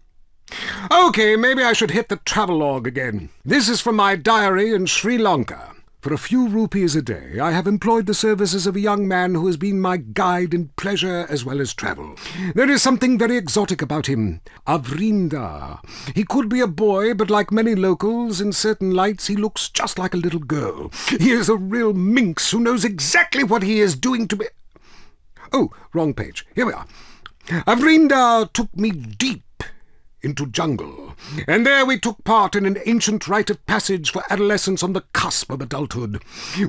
Okay, maybe I should hit the travelogue again. This is from my diary in Sri Lanka. For a few rupees a day, I have employed the services of a young man who has been my guide in pleasure as well as travel. There is something very exotic about him. Avrinda. He could be a boy, but like many locals, in certain lights he looks just like a little girl. He is a real minx who knows exactly what he is doing to me. Oh, wrong page. Here we are. Avrinda took me deep into jungle, and there we took part in an ancient rite of passage for adolescents on the cusp of adulthood.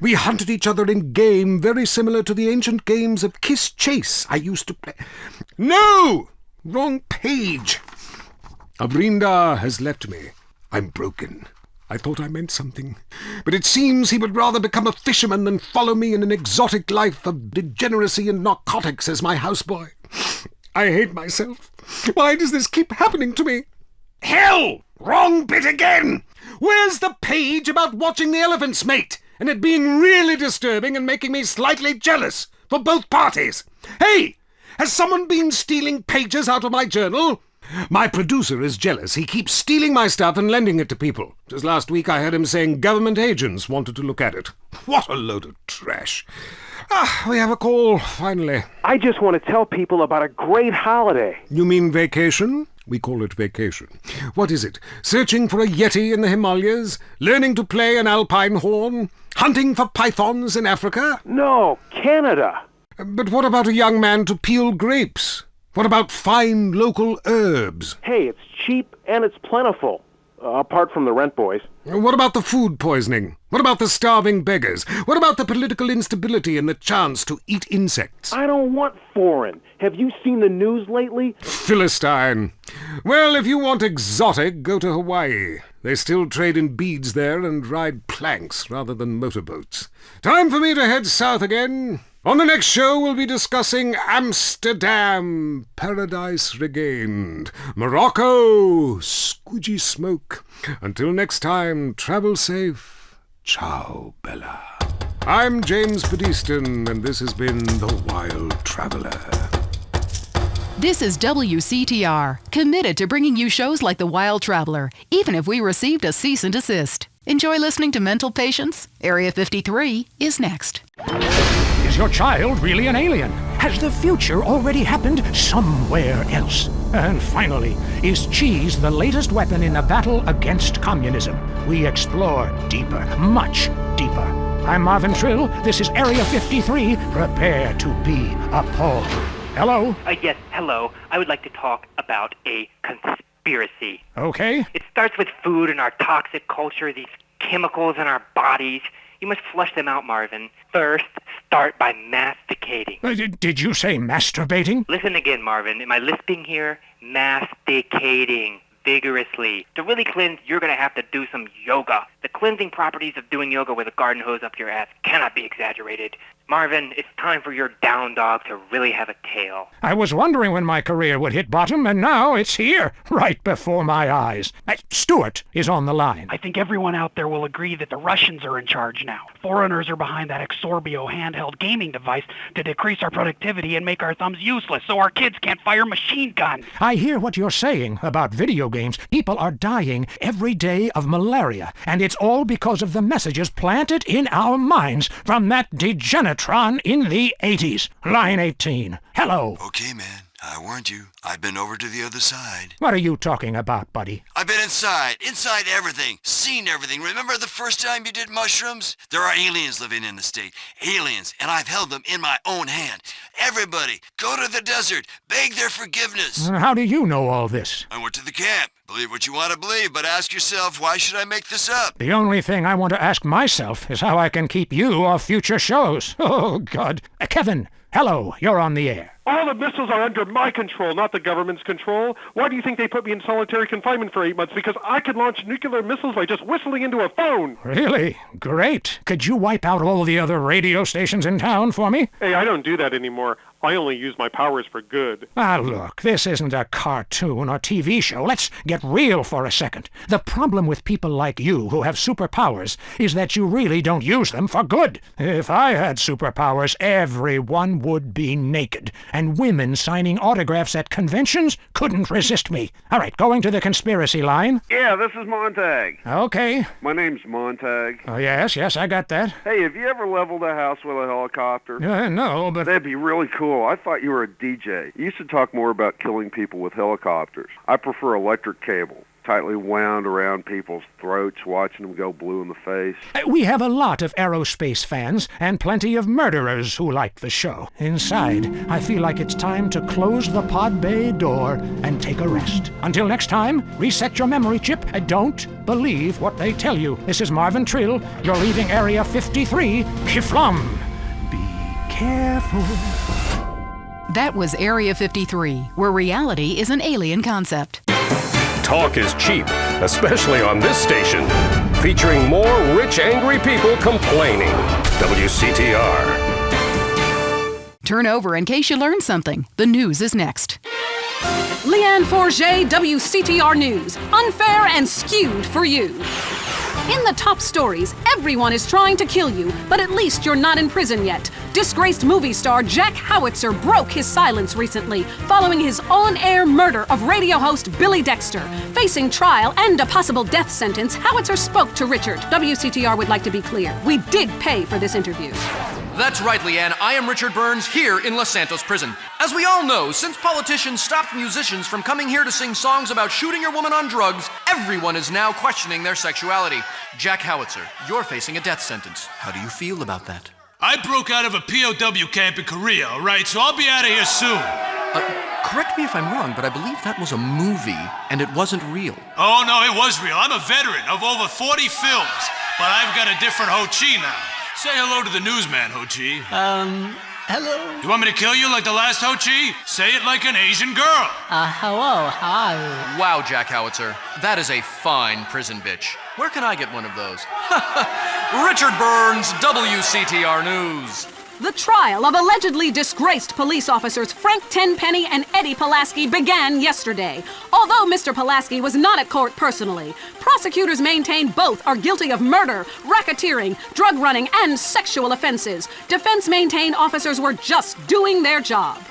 We hunted each other in game very similar to the ancient games of Kiss Chase I used to play. No! Wrong page. Avrinda has left me. I'm broken. I thought I meant something, but it seems he would rather become a fisherman than follow me in an exotic life of degeneracy and narcotics as my houseboy. I hate myself. Why does this keep happening to me? Hell! Wrong bit again! Where's the page about watching the elephants mate, and it being really disturbing and making me slightly jealous for both parties? Hey! Has someone been stealing pages out of my journal? My producer is jealous. He keeps stealing my stuff and lending it to people. Just last week I heard him saying government agents wanted to look at it. What a load of trash. We have a call, finally. I just want to tell people about a great holiday. You mean vacation? We call it vacation. What is it? Searching for a yeti in the Himalayas? Learning to play an alpine horn? Hunting for pythons in Africa? No, Canada. But what about a young man to peel grapes? What about fine local herbs? Hey, it's cheap and it's plentiful. Apart from the rent boys. What about the food poisoning? What about the starving beggars? What about the political instability and the chance to eat insects? I don't want foreign. Have you seen the news lately? Philistine. Well, if you want exotic, go to Hawaii. They still trade in beads there and ride planks rather than motorboats. Time for me to head south again. On the next show, we'll be discussing Amsterdam, Paradise Regained, Morocco, squidgy smoke. Until next time, travel safe. Ciao, Bella. I'm James Pedeston, and this has been The Wild Traveler. This is WCTR, committed to bringing you shows like The Wild Traveler, even if we received a cease and desist. Enjoy listening to Mental Patients? Area 53 is next. Is your child really an alien? Has the future already happened somewhere else? And finally, is cheese the latest weapon in the battle against communism? We explore deeper, much deeper. I'm Marvin Trill. This is Area 53. Prepare to be appalled. Hello? Yes, hello. I would like to talk about a conspiracy. Okay. It starts with food and our toxic culture, these chemicals in our bodies. You must flush them out, Marvin. First, start by masticating. Did you say masturbating? Listen again, Marvin. Am I lisping here? Masticating vigorously. To really cleanse, you're going to have to do some yoga. The cleansing properties of doing yoga with a garden hose up your ass cannot be exaggerated. Marvin, it's time for your down dog to really have a tail. I was wondering when my career would hit bottom, and now it's here, right before my eyes. Stuart is on the line. I think everyone out there will agree that the Russians are in charge now. Foreigners are behind that Exorbio handheld gaming device to decrease our productivity and make our thumbs useless so our kids can't fire machine guns. I hear what you're saying about video games. People are dying every day of malaria, and it's all because of the messages planted in our minds from that degenitron in the 80s. Line 18. Hello. Okay, man. I warned you. I've been over to the other side. What are you talking about, buddy? I've been inside everything, seen everything. Remember the first time you did mushrooms? There are aliens living in the state. Aliens, and I've held them in my own hand. Everybody, go to the desert, beg their forgiveness. How do you know all this? I went to the camp. Believe what you want to believe, but ask yourself, why should I make this up? The only thing I want to ask myself is how I can keep you off future shows. Oh, God. Kevin, hello, you're on the air. All the missiles are under my control, not the government's control. Why do you think they put me in solitary confinement for 8 months? Because I could launch nuclear missiles by just whistling into a phone. Really? Great. Could you wipe out all the other radio stations in town for me? Hey, I don't do that anymore. I only use my powers for good. Ah, look, this isn't a cartoon or TV show. Let's get real for a second. The problem with people like you who have superpowers is that you really don't use them for good. If I had superpowers, everyone would be naked, and women signing autographs at conventions couldn't resist me. All right, going to the conspiracy line. Yeah, this is Montag. Okay. My name's Montag. Oh, yes, I got that. Hey, have you ever leveled a house with a helicopter? No, but... That'd be really cool. I thought you were a DJ. You used to talk more about killing people with helicopters. I prefer electric cable, tightly wound around people's throats, watching them go blue in the face. We have a lot of aerospace fans and plenty of murderers who like the show. Inside, I feel like it's time to close the pod bay door and take a rest. Until next time, reset your memory chip and don't believe what they tell you. This is Marvin Trill. You're leaving Area 53. Kiflam. Be careful. That was Area 53, where reality is an alien concept. Talk is cheap, especially on this station. Featuring more rich, angry people complaining. WCTR. Turn over in case you learned something. The news is next. Leanne Forget, WCTR News. Unfair and skewed for you. In the top stories, everyone is trying to kill you, but at least you're not in prison yet. Disgraced movie star Jack Howitzer broke his silence recently, following his on-air murder of radio host Billy Dexter. Facing trial and a possible death sentence, Howitzer spoke to Richard. WCTR would like to be clear. We did pay for this interview. That's right, Leanne. I am Richard Burns here in Los Santos Prison. As we all know, since politicians stopped musicians from coming here to sing songs about shooting your woman on drugs, everyone is now questioning their sexuality. Jack Howitzer, you're facing a death sentence. How do you feel about that? I broke out of a POW camp in Korea, all right? So I'll be out of here soon. Correct me if I'm wrong, but I believe that was a movie, and it wasn't real. Oh, no, it was real. I'm a veteran of over 40 films, but I've got a different Ho Chi now. Say hello to the newsman, Ho Chi. Hello? You want me to kill you like the last Ho Chi? Say it like an Asian girl. Hello, hi. Wow, Jack Howitzer. That is a fine prison bitch. Where can I get one of those? Richard Burns, WCTR News. The trial of allegedly disgraced police officers Frank Tenpenny and Eddie Pulaski began yesterday. Although Mr. Pulaski was not at court personally, prosecutors maintain both are guilty of murder, racketeering, drug running, and sexual offenses. Defense maintain officers were just doing their job.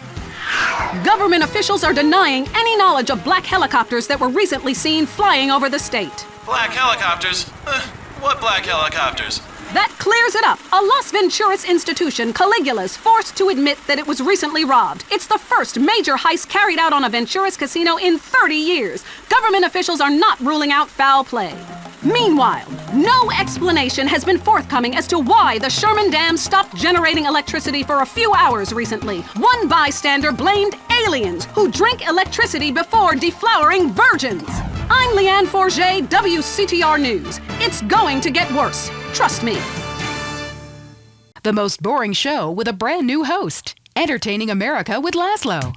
Government officials are denying any knowledge of black helicopters that were recently seen flying over the state. Black helicopters? What black helicopters? That clears it up. A Las Venturas institution, Caligula's, forced to admit that it was recently robbed. It's the first major heist carried out on a Venturas casino in 30 years. Government officials are not ruling out foul play. Meanwhile, no explanation has been forthcoming as to why the Sherman Dam stopped generating electricity for a few hours recently. One bystander blamed aliens who drink electricity before deflowering virgins. I'm Leanne Forget, WCTR News. It's going to get worse. Trust me. The most boring show with a brand new host. Entertaining America with Laszlo.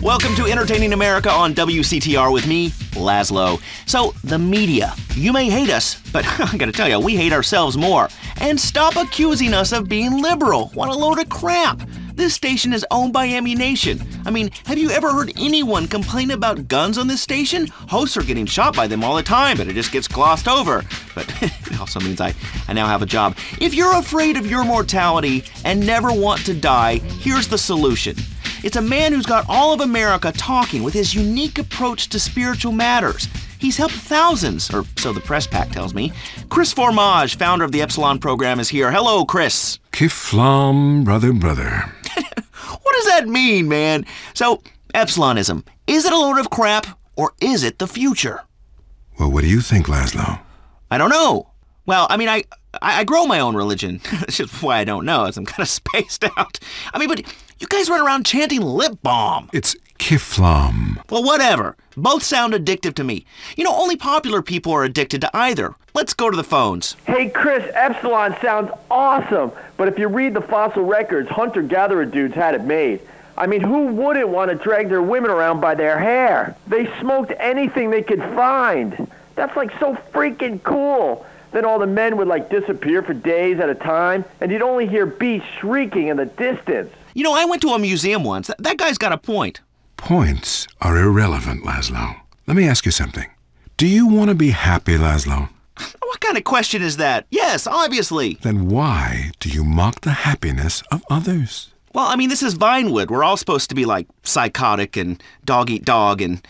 Welcome to Entertaining America on WCTR with me, Laszlo. So, the media. You may hate us, but I gotta tell you, we hate ourselves more. And stop accusing us of being liberal. What a load of crap. This station is owned by Ammunition. I mean, have you ever heard anyone complain about guns on this station? Hosts are getting shot by them all the time, but it just gets glossed over. But it also means I now have a job. If you're afraid of your mortality and never want to die, here's the solution. It's a man who's got all of America talking with his unique approach to spiritual matters. He's helped thousands, or so the press pack tells me. Chris Formage, founder of the Epsilon program, is here. Hello, Chris. Kiflam, brother. What does that mean, man? So, Epsilonism, is it a load of crap, or is it the future? Well, what do you think, Laszlo? I don't know. Well, I mean, I grow my own religion. That's just why I don't know, as I'm kind of spaced out. I mean, but you guys run around chanting lip balm. It's Kiflam. Well, whatever. Both sound addictive to me. You know, only popular people are addicted to either. Let's go to the phones. Hey, Chris, Epsilon sounds awesome. But if you read the fossil records, hunter-gatherer dudes had it made. I mean, who wouldn't want to drag their women around by their hair? They smoked anything they could find. That's like so freaking cool. Then all the men would like disappear for days at a time, and you'd only hear beasts shrieking in the distance. You know, I went to a museum once. That guy's got a point. Points are irrelevant, Laszlo. Let me ask you something. Do you want to be happy, Laszlo? What kind of question is that? Yes, obviously. Then why do you mock the happiness of others? Well, I mean, this is Vinewood. We're all supposed to be like psychotic and dog eat dog and,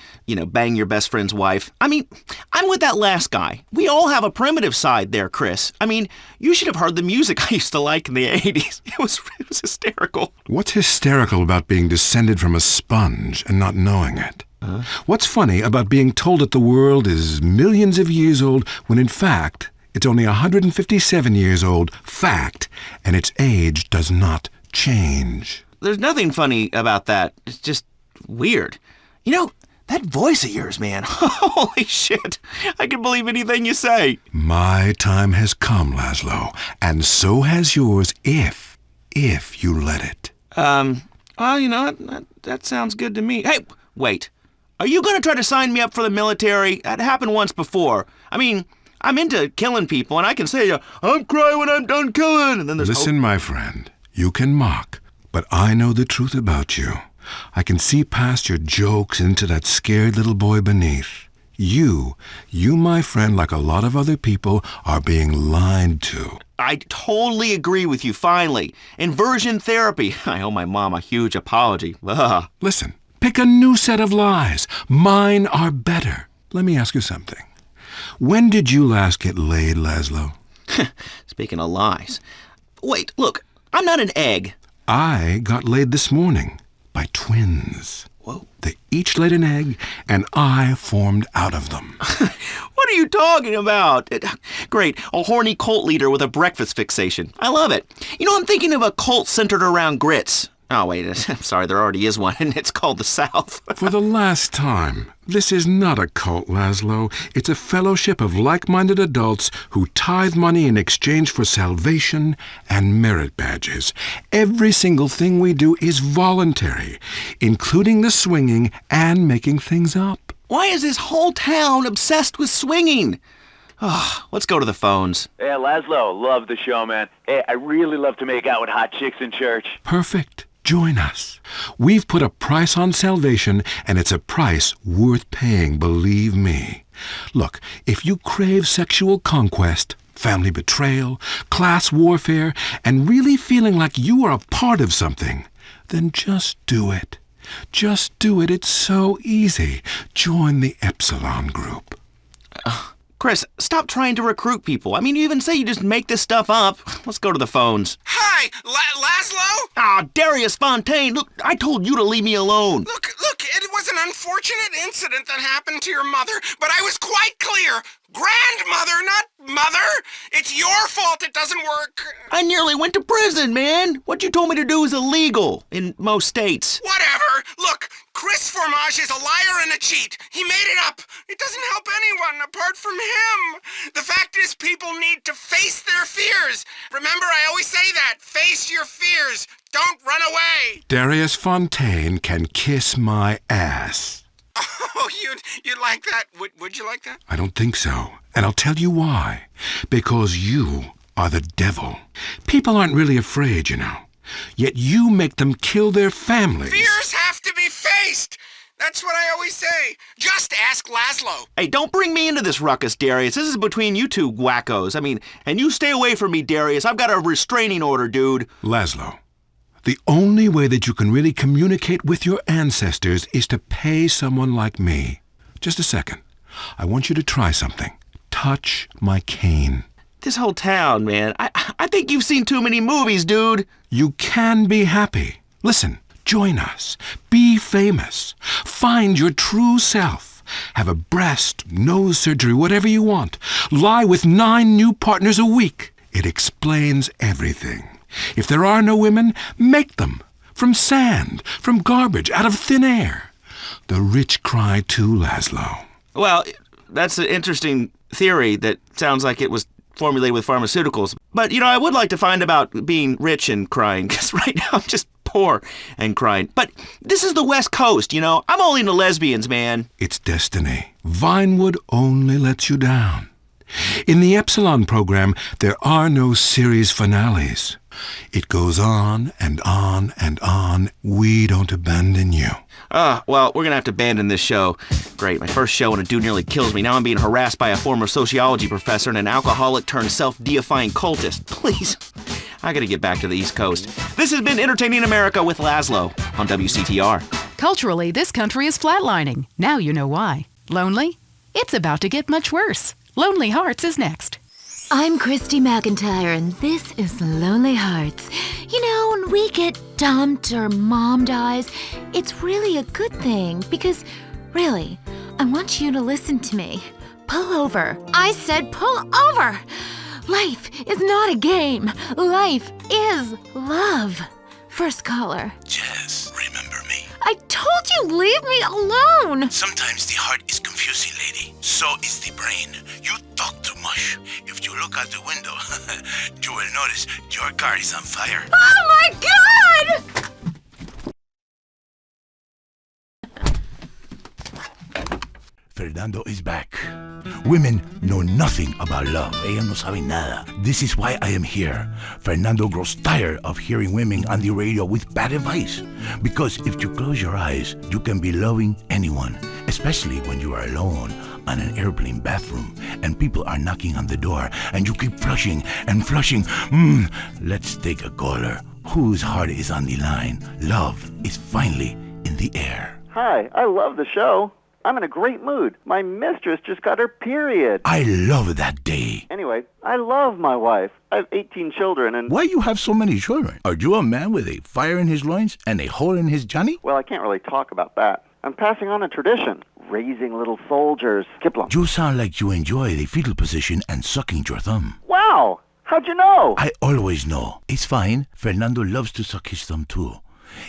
bang your best friend's wife. I mean, I'm with that last guy. We all have a primitive side there, Chris. I mean, you should have heard the music I used to like in the 80s. It was hysterical. What's hysterical about being descended from a sponge and not knowing it? What's funny about being told that the world is millions of years old when in fact it's only 157 years old, fact, and its age does not change? There's nothing funny about that. It's just weird. That voice of yours, man. Holy shit. I can believe anything you say. My time has come, Laszlo, and so has yours if you let it. Well, that sounds good to me. Hey, wait. Are you going to try to sign me up for the military? That happened once before. I mean, I'm into killing people, and I can say, I'm crying when I'm done killing. And then there's Listen, my friend, you can mock, but I know the truth about you. I can see past your jokes into that scared little boy beneath. You, my friend, like a lot of other people, are being lied to. I totally agree with you, finally. Inversion therapy. I owe my mom a huge apology. Ugh. Listen, pick a new set of lies. Mine are better. Let me ask you something. When did you last get laid, Laszlo? Speaking of lies. Wait, look, I'm not an egg. I got laid this morning by twins. Whoa. They each laid an egg, and I formed out of them. What are you talking about? Great, a horny cult leader with a breakfast fixation. I love it. I'm thinking of a cult centered around grits. Oh, wait, I'm sorry, there already is one, and it's called the South. For the last time, this is not a cult, Laszlo. It's a fellowship of like-minded adults who tithe money in exchange for salvation and merit badges. Every single thing we do is voluntary, including the swinging and making things up. Why is this whole town obsessed with swinging? Oh, let's go to the phones. Hey, Laszlo, love the show, man. Hey, I really love to make out with hot chicks in church. Perfect. Join us. We've put a price on salvation, and it's a price worth paying, believe me. Look, if you crave sexual conquest, family betrayal, class warfare, and really feeling like you are a part of something, then just do it. Just do it. It's so easy. Join the Epsilon group. Chris, stop trying to recruit people. I mean, you even say you just make this stuff up. Let's go to the phones. Hi, Laszlo? Ah, Darius Fontaine, look, I told you to leave me alone. Look, it was an unfortunate incident that happened to your mother, but I was quite clear. Grandmother, not mother. It's your fault it doesn't work. I nearly went to prison, man. What you told me to do is illegal in most states. Whatever. Look, Chris Formage is a liar and a cheat. He made it up. It doesn't help anyone apart from him. The fact is, people need to face their fears. Remember, I always say that. Face your fears. Don't run away. Darius Fontaine can kiss my ass. Oh, you'd like that? Would you like that? I don't think so. And I'll tell you why. Because you are the devil. People aren't really afraid, Yet you make them kill their families. Fears have to be faced. That's what I always say. Just ask Laszlo. Hey, don't bring me into this ruckus, Darius. This is between you two wackos. And you stay away from me, Darius. I've got a restraining order, dude. Laszlo, the only way that you can really communicate with your ancestors is to pay someone like me. Just a second. I want you to try something. Touch my cane. This whole town, man. I think you've seen too many movies, dude. You can be happy. Listen, join us. Be famous. Find your true self. Have a breast, nose surgery, whatever you want. Lie with 9 new partners a week. It explains everything. If there are no women, make them. From sand, from garbage, out of thin air. The rich cry too, Laszlo. Well, that's an interesting theory that sounds like it was formulated with pharmaceuticals. But, I would like to find about being rich and crying, because right now I'm just poor and crying. But this is the West Coast, I'm all into lesbians, man. It's destiny. Vinewood only lets you down. In the Epsilon program, there are no series finales. It goes on and on and on. We don't abandon you. Well, we're gonna have to abandon this show. Great, my first show and a dude nearly kills me. Now I'm being harassed by a former sociology professor and an alcoholic turned self-deifying cultist. Please, I gotta get back to the East Coast. This has been Entertaining America with Laszlo on WCTR. Culturally, this country is flatlining. Now you know why. Lonely? It's about to get much worse. Lonely Hearts is next. I'm Christy McIntyre, and this is Lonely Hearts. You know, when we get dumped or mom dies, it's really a good thing because, really, I want you to listen to me. Pull over. I said pull over. Life is not a game. Life is love. First caller. Jess, remember me? I told you, leave me alone. Sometimes the heart is confusing, lady. So is the brain. You talk too much. If you look out the window, you will notice your car is on fire. Oh my God! Fernando is back. Women know nothing about love. Ellas no saben nada. This is why I am here. Fernando grows tired of hearing women on the radio with bad advice. Because if you close your eyes, you can be loving anyone, especially when you are alone on an airplane bathroom and people are knocking on the door and you keep flushing and flushing. Let's take a caller whose heart is on the line. Love is finally in the air. Hi, I love the show. I'm in a great mood. My mistress just got her period. I love that day. Anyway, I love my wife. I have 18 children and... Why you have so many children? Are you a man with a fire in his loins and a hole in his Johnny? Well, I can't really talk about that. I'm passing on a tradition. Raising little soldiers. Kiplum. You sound like you enjoy the fetal position and sucking your thumb. Wow! How'd you know? I always know. It's fine. Fernando loves to suck his thumb too.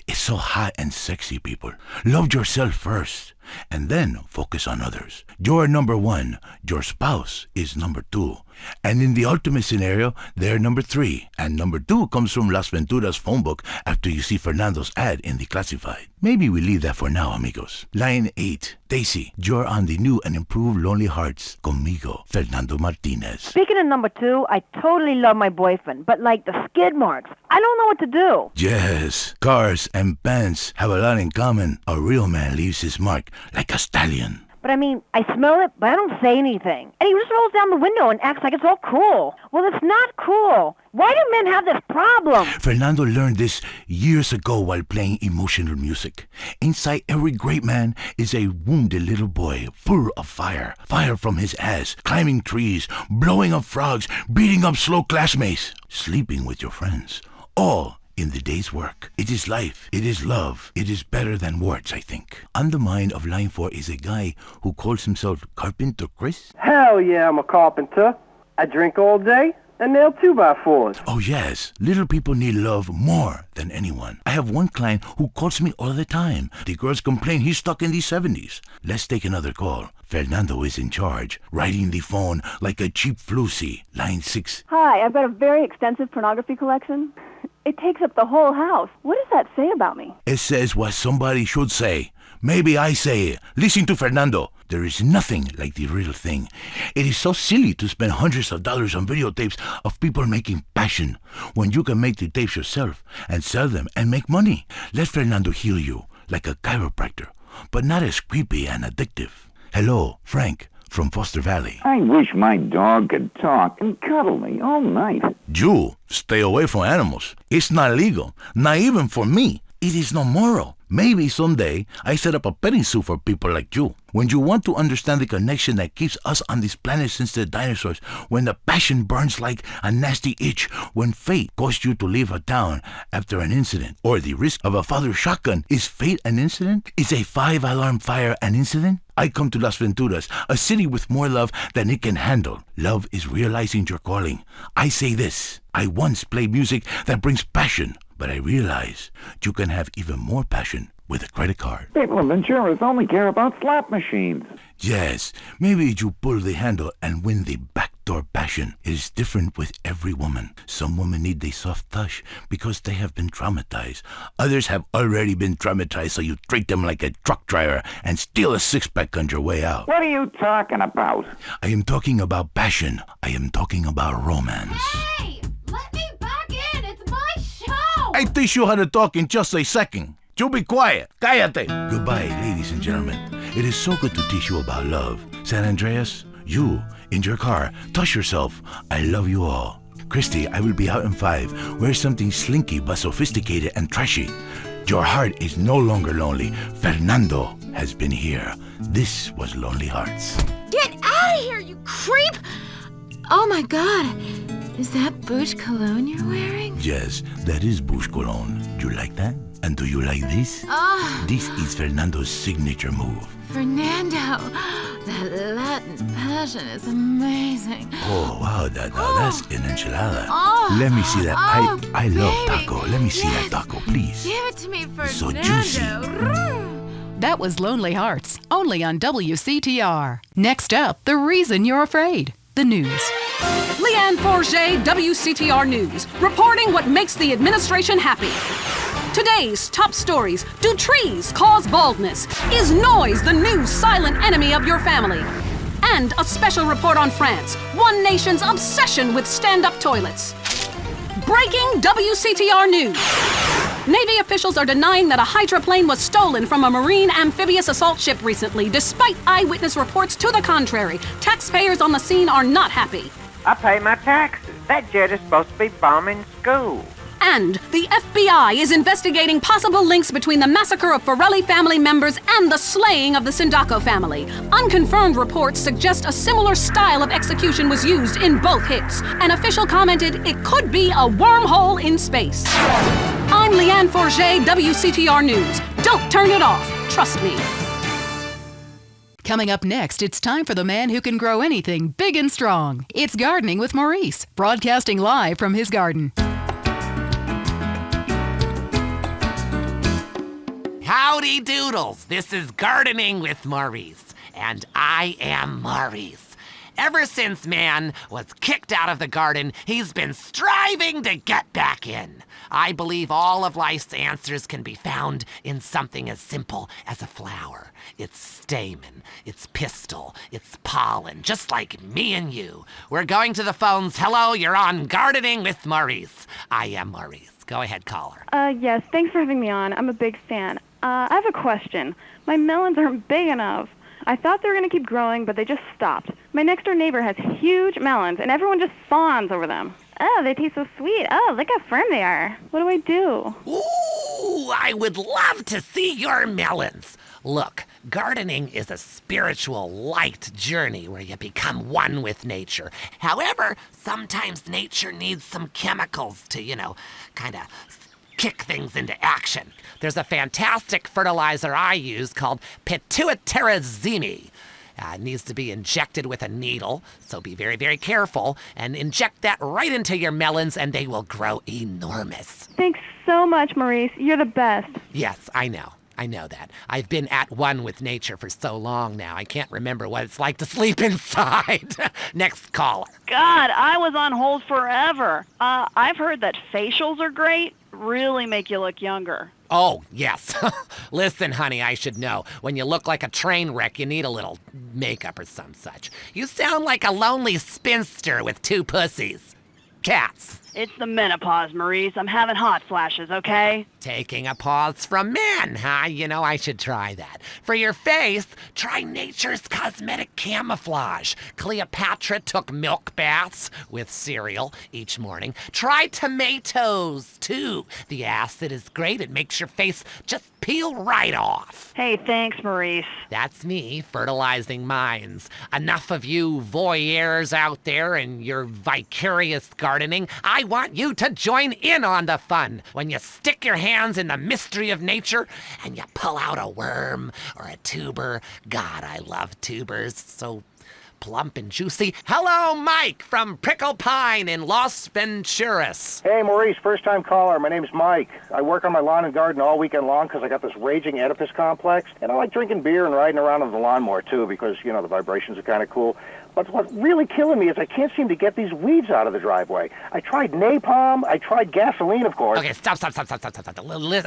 It's so hot and sexy, people. Love yourself first, and then focus on others. You're number one. Your spouse is number two. And in the ultimate scenario, they're number three. And number two comes from Las Venturas phone book after you see Fernando's ad in the classified. Maybe we leave that for now, amigos. Line 8. Daisy, you're on the new and improved Lonely Hearts. Conmigo, Fernando Martinez. Speaking of number two, I totally love my boyfriend, but like the skid marks, I don't know what to do. Yes, cars and pants have a lot in common. A real man leaves his mark like a stallion. But I mean, I smell it, but I don't say anything. And he just rolls down the window and acts like it's all cool. Well, it's not cool. Why do men have this problem? Fernando learned this years ago while playing emotional music. Inside every great man is a wounded little boy full of fire. Fire from his ass, climbing trees, blowing up frogs, beating up slow classmates, sleeping with your friends. All in the day's work. It is life. It is love. It is better than words, I think. On the mind of line 4 is a guy who calls himself Carpenter Chris. Hell yeah, I'm a carpenter. I drink all day and nail 2x4s. Oh yes, little people need love more than anyone. I have one client who calls me all the time. The girls complain he's stuck in the 70s. Let's take another call. Fernando is in charge, riding the phone like a cheap floozy. Line 6. Hi, I've got a very extensive pornography collection. It takes up the whole house. What does that say about me? It says what somebody should say. Maybe I say it. Listen to Fernando. There is nothing like the real thing. It is so silly to spend hundreds of dollars on videotapes of people making passion when you can make the tapes yourself and sell them and make money. Let Fernando heal you like a chiropractor, but not as creepy and addictive. Hello, Frank from Foster Valley. I wish my dog could talk and cuddle me all night. You stay away from animals. It's not legal, not even for me. It is not moral. Maybe someday I set up a petting zoo for people like you. When you want to understand the connection that keeps us on this planet since the dinosaurs, when the passion burns like a nasty itch, when fate caused you to leave a town after an incident, or the risk of a father's shotgun, is fate an incident? Is a 5-alarm fire an incident? I come to Las Venturas, a city with more love than it can handle. Love is realizing your calling. I say this, I once played music that brings passion, but I realize you can have even more passion with a credit card. People in Venturas only care about slot machines. Yes, maybe you pull the handle and win the backdoor passion. It is different with every woman. Some women need a soft touch because they have been traumatized. Others have already been traumatized, so you treat them like a truck driver and steal a six-pack on your way out. What are you talking about? I am talking about passion. I am talking about romance. Hey! Let me back in! It's my I teach you how to talk in just a second. You be quiet. Cállate. Goodbye, ladies and gentlemen. It is so good to teach you about love. San Andreas, you, in your car, touch yourself. I love you all. Christy, I will be out in 5. Wear something slinky but sophisticated and trashy. Your heart is no longer lonely. Fernando has been here. This was Lonely Hearts. Get out of here, you creep! Oh my god. Is that Bush cologne you're wearing? Yes, that is Bush Cologne. Do you like that? And do you like this? Oh, This is Fernando's signature move. Fernando. That Latin passion is amazing. Oh, wow, that's an enchilada. Oh, Let me see that. oh, I love baby. taco. Let me see that taco, please. Give it to me, Fernando. So juicy. That was Lonely Hearts, only on WCTR. Next up, the reason you're afraid. The news. Leanne Forget, WCTR News, reporting what makes the administration happy. Today's top stories. Do trees cause baldness? Is noise the new silent enemy of your family? And a special report on France, one nation's obsession with stand-up toilets. Breaking WCTR News. Navy officials are denying that a hydroplane was stolen from a Marine amphibious assault ship recently, despite eyewitness reports to the contrary. Taxpayers on the scene are not happy. I pay my taxes. That jet is supposed to be bombing schools. And the FBI is investigating possible links between the massacre of Forelli family members and the slaying of the Sindaco family. Unconfirmed reports suggest a similar style of execution was used in both hits. An official commented it could be a wormhole in space. I'm Leanne Forget, WCTR News. Don't turn it off. Trust me. Coming up next, it's time for the man who can grow anything big and strong. It's Gardening with Maurice, broadcasting live from his garden. Howdy doodles, this is Gardening with Maurice, and I am Maurice. Ever since man was kicked out of the garden, he's been striving to get back in. I believe all of life's answers can be found in something as simple as a flower. Its stamen, its pistil, its pollen, just like me and you. We're going to the phones. Hello, you're on Gardening with Maurice. I am Maurice. Go ahead, caller. Yes, thanks for having me on. I'm a big fan. I have a question. My melons aren't big enough. I thought they were going to keep growing, but they just stopped. My next-door neighbor has huge melons, and everyone just fawns over them. Oh, they taste so sweet. Oh, look how firm they are. What do I do? Ooh, I would love to see your melons. Look, gardening is a spiritual, light journey where you become one with nature. However, sometimes nature needs some chemicals to, kind of kick things into action. There's a fantastic fertilizer I use called pituitarizine. It needs to be injected with a needle, so be very, very careful, and inject that right into your melons and they will grow enormous. Thanks so much, Maurice. You're the best. Yes, I know that. I've been at one with nature for so long now, I can't remember what it's like to sleep inside. Next caller. God, I was on hold forever. I've heard that facials are great, really make you look younger. Oh, yes. Listen, honey, I should know. When you look like a train wreck, you need a little makeup or some such. You sound like a lonely spinster with 2 pussies. Cats. It's the menopause, Maurice. I'm having hot flashes, okay? Taking a pause from men, huh? I should try that. For your face, try Nature's Cosmetic Camouflage. Cleopatra took milk baths with cereal each morning. Try tomatoes, too. The acid is great. It makes your face just peel right off. Hey, thanks, Maurice. That's me, fertilizing minds. Enough of you voyeurs out there and your vicarious gardening. I want you to join in on the fun. When you stick your hands in the mystery of nature and you pull out a worm or a tuber. God, I love tubers. So plump and juicy. Hello, Mike from Prickle Pine in Los Venturas. Hey, Maurice, first-time caller. My name's Mike. I work on my lawn and garden all weekend long because I got this raging Oedipus complex, and I like drinking beer and riding around on the lawnmower, too, because, the vibrations are kind of cool. But what's really killing me is I can't seem to get these weeds out of the driveway. I tried napalm. I tried gasoline, of course. Okay, stop.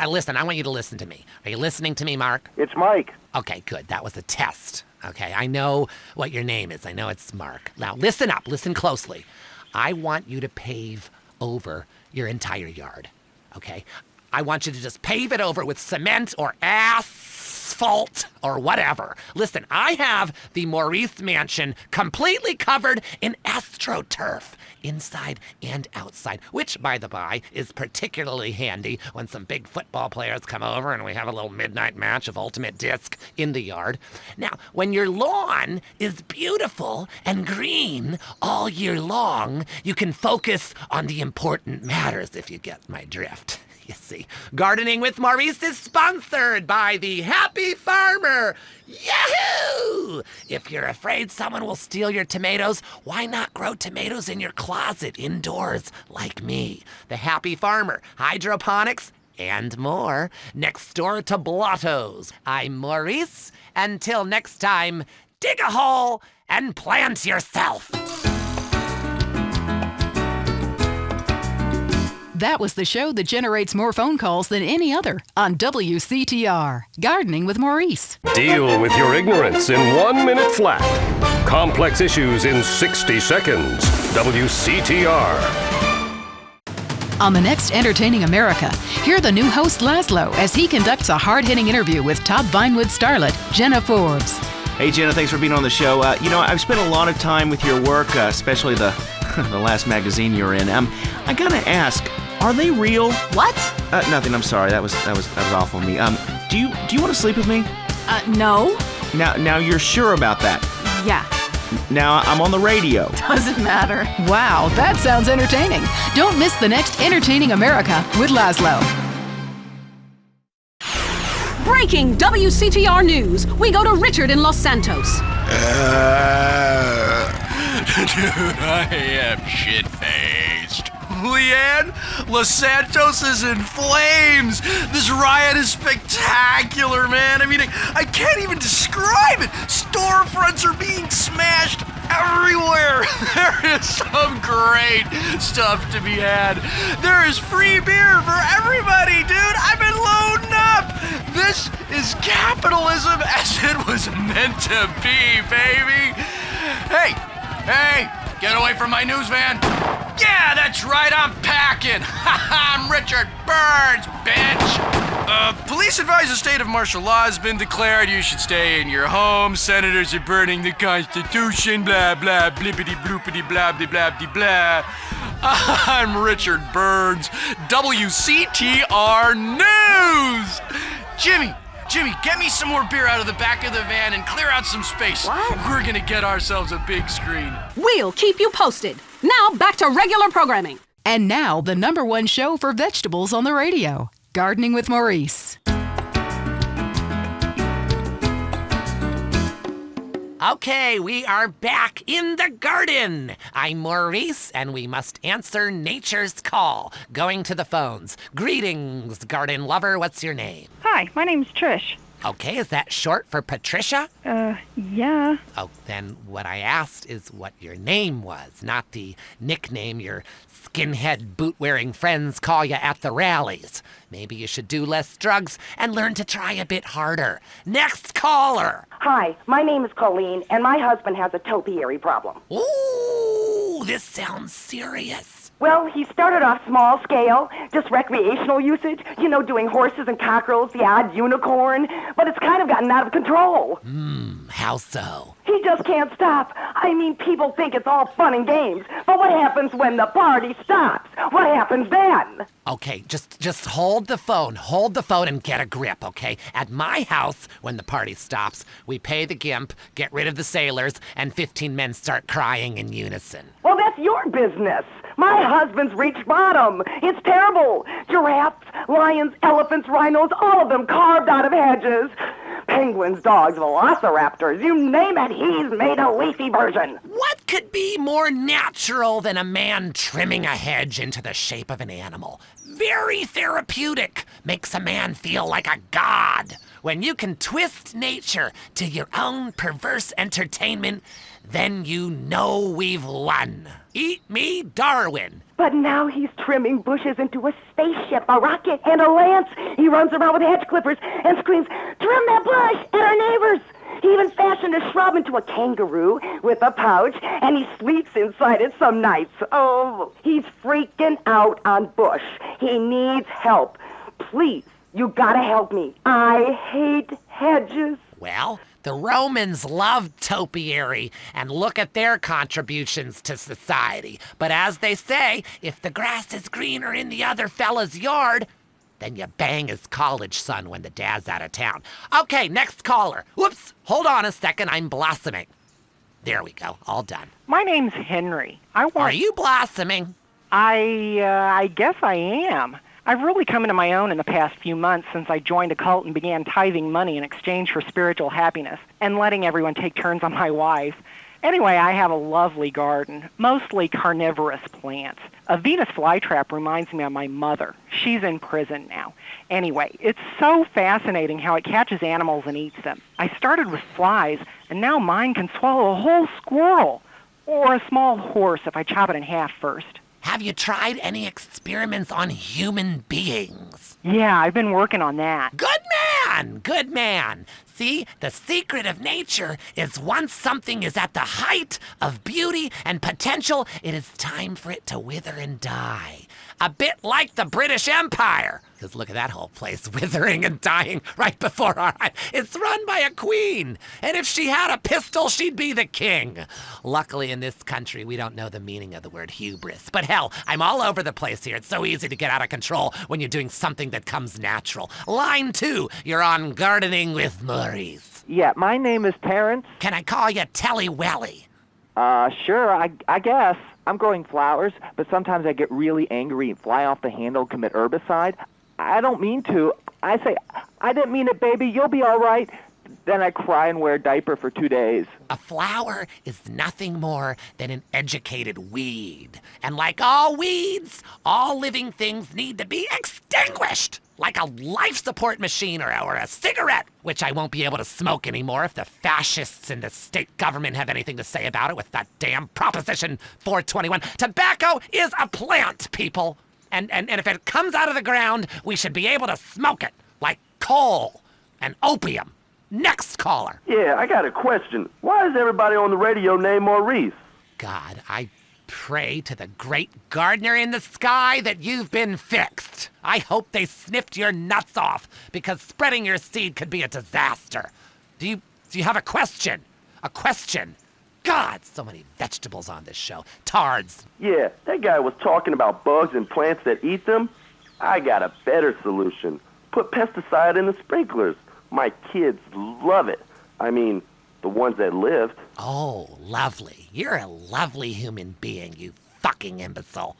Listen, I want you to listen to me. Are you listening to me, Mark? It's Mike. Okay, good. That was a test. Okay, I know what your name is. I know it's Mark. Now, listen up. Listen closely. I want you to pave over your entire yard. Okay? I want you to just pave it over with cement or asphalt or whatever. Listen, I have the Maurice Mansion completely covered in AstroTurf, inside and outside, which, by the by, is particularly handy when some big football players come over and we have a little midnight match of Ultimate Disc in the yard. Now, when your lawn is beautiful and green all year long, you can focus on the important matters, if you get my drift. You see, Gardening with Maurice is sponsored by the Happy Farmer. Yahoo! If you're afraid someone will steal your tomatoes, why not grow tomatoes in your closet indoors like me? The Happy Farmer, hydroponics, and more. Next door to Blotto's. I'm Maurice. Until next time, dig a hole and plant yourself. That was the show that generates more phone calls than any other on WCTR. Gardening with Maurice. Deal with your ignorance in 1 minute flat. Complex issues in 60 seconds. WCTR. On the next Entertaining America, hear the new host Laszlo as he conducts a hard-hitting interview with top Vinewood starlet Jenna Forbes. Hey, Jenna, thanks for being on the show. I've spent a lot of time with your work, especially the last magazine you're in. I gotta ask, are they real? What? Nothing. I'm sorry. That was awful of me. Do you want to sleep with me? No. Now you're sure about that? Yeah. Now I'm on the radio. Doesn't matter. Wow, that sounds entertaining. Don't miss the next Entertaining America with Laszlo. Breaking WCTR news. We go to Richard in Los Santos. Dude, I am shit-faced. Leanne, Los Santos is in flames. This riot is spectacular, man. I mean, I can't even describe it. Storefronts are being smashed everywhere. There is some great stuff to be had. There is free beer for everybody, dude. I've been loading up. This is capitalism as it was meant to be, baby. Hey, get away from my news van. Yeah, that's right, I'm packing. I'm Richard Burns, bitch. Police advise a state of martial law has been declared. You should stay in your home. Senators are burning the Constitution. Blah, blah, blippity, bloopity, blah, blah, blah, blah. I'm Richard Burns, WCTR News. Jimmy, get me some more beer out of the back of the van and clear out some space. What? We're gonna get ourselves a big screen. We'll keep you posted. Now, back to regular programming. And now, the #1 show for vegetables on the radio. Gardening with Maurice. Okay, we are back in the garden. I'm Maurice, and we must answer nature's call. Going to the phones. Greetings, garden lover. What's your name? Hi, my name's Trish. Okay, is that short for Patricia? Yeah. Oh, then what I asked is what your name was, not the nickname your skinhead boot-wearing friends call you at the rallies. Maybe you should do less drugs and learn to try a bit harder. Next caller. Hi, my name is Colleen, and my husband has a topiary problem. Ooh, this sounds serious. Well, he started off small scale, just recreational usage, doing horses and cockerels, the odd unicorn, but it's kind of gotten out of control. How so? He just can't stop. I mean, people think it's all fun and games, but what happens when the party stops? What happens then? Okay, just hold the phone and get a grip, okay? At my house, when the party stops, we pay the gimp, get rid of the sailors, and 15 men start crying in unison. Well, that's your business. My husband's reached bottom. It's terrible. Giraffes, lions, elephants, rhinos, all of them carved out of hedges. Penguins, dogs, velociraptors, you name it, he's made a leafy version. What could be more natural than a man trimming a hedge into the shape of an animal? Very therapeutic. Makes a man feel like a god. When you can twist nature to your own perverse entertainment, then you know we've won. Eat me, Darwin. But now he's trimming bushes into a spaceship, a rocket, and a lance. He runs around with hedge clippers and screams, "Trim that bush!" at our neighbors. He even fashioned turned a shrub into a kangaroo with a pouch, and he sleeps inside it some nights. Oh, he's freaking out on Bush. He needs help. Please, you gotta help me. I hate hedges. Well, the Romans loved topiary, and look at their contributions to society. But as they say, if the grass is greener in the other fella's yard, then you bang his college son when the dad's out of town. Okay, next caller. Whoops, hold on a second, I'm blossoming. There we go, all done. My name's Henry. Are you blossoming? I guess I am. I've really come into my own in the past few months since I joined a cult and began tithing money in exchange for spiritual happiness and letting everyone take turns on my wife. Anyway, I have a lovely garden, mostly carnivorous plants. A Venus flytrap reminds me of my mother. She's in prison now. Anyway, it's so fascinating how it catches animals and eats them. I started with flies, and now mine can swallow a whole squirrel, or a small horse if I chop it in half first. Have you tried any experiments on human beings? Yeah, I've been working on that. Good man! Good man! See, the secret of nature is once something is at the height of beauty and potential, it is time for it to wither and die. A bit like the British Empire. Because look at that whole place withering and dying right before our eyes. It's run by a queen. And if she had a pistol, she'd be the king. Luckily, in this country, we don't know the meaning of the word hubris. But hell, I'm all over the place here. It's so easy to get out of control when you're doing something that comes natural. Line 2, you're on Gardening with Maurice. Yeah, my name is Terrence. Can I call you Telly Welly? Sure, I guess. I'm growing flowers, but sometimes I get really angry and fly off the handle and commit herbicide. I don't mean to. I say, I didn't mean it, baby. You'll be all right. Then I cry and wear a diaper for 2 days. A flower is nothing more than an educated weed. And like all weeds, all living things need to be extinguished. Like a life support machine or a cigarette, which I won't be able to smoke anymore if the fascists in the state government have anything to say about it with that damn Proposition 421. Tobacco is a plant, people. And if it comes out of the ground, we should be able to smoke it, like coal and opium. Next caller. Yeah, I got a question. Why is everybody on the radio named Maurice? God, I pray to the great gardener in the sky that you've been fixed. I hope they snipped your nuts off, because spreading your seed could be a disaster. Do you have a question? A question? God, so many vegetables on this show. Tards. Yeah, that guy was talking about bugs and plants that eat them. I got a better solution. Put pesticide in the sprinklers. My kids love it. I mean, the ones that lived. Oh, lovely. You're a lovely human being, you fucking imbecile.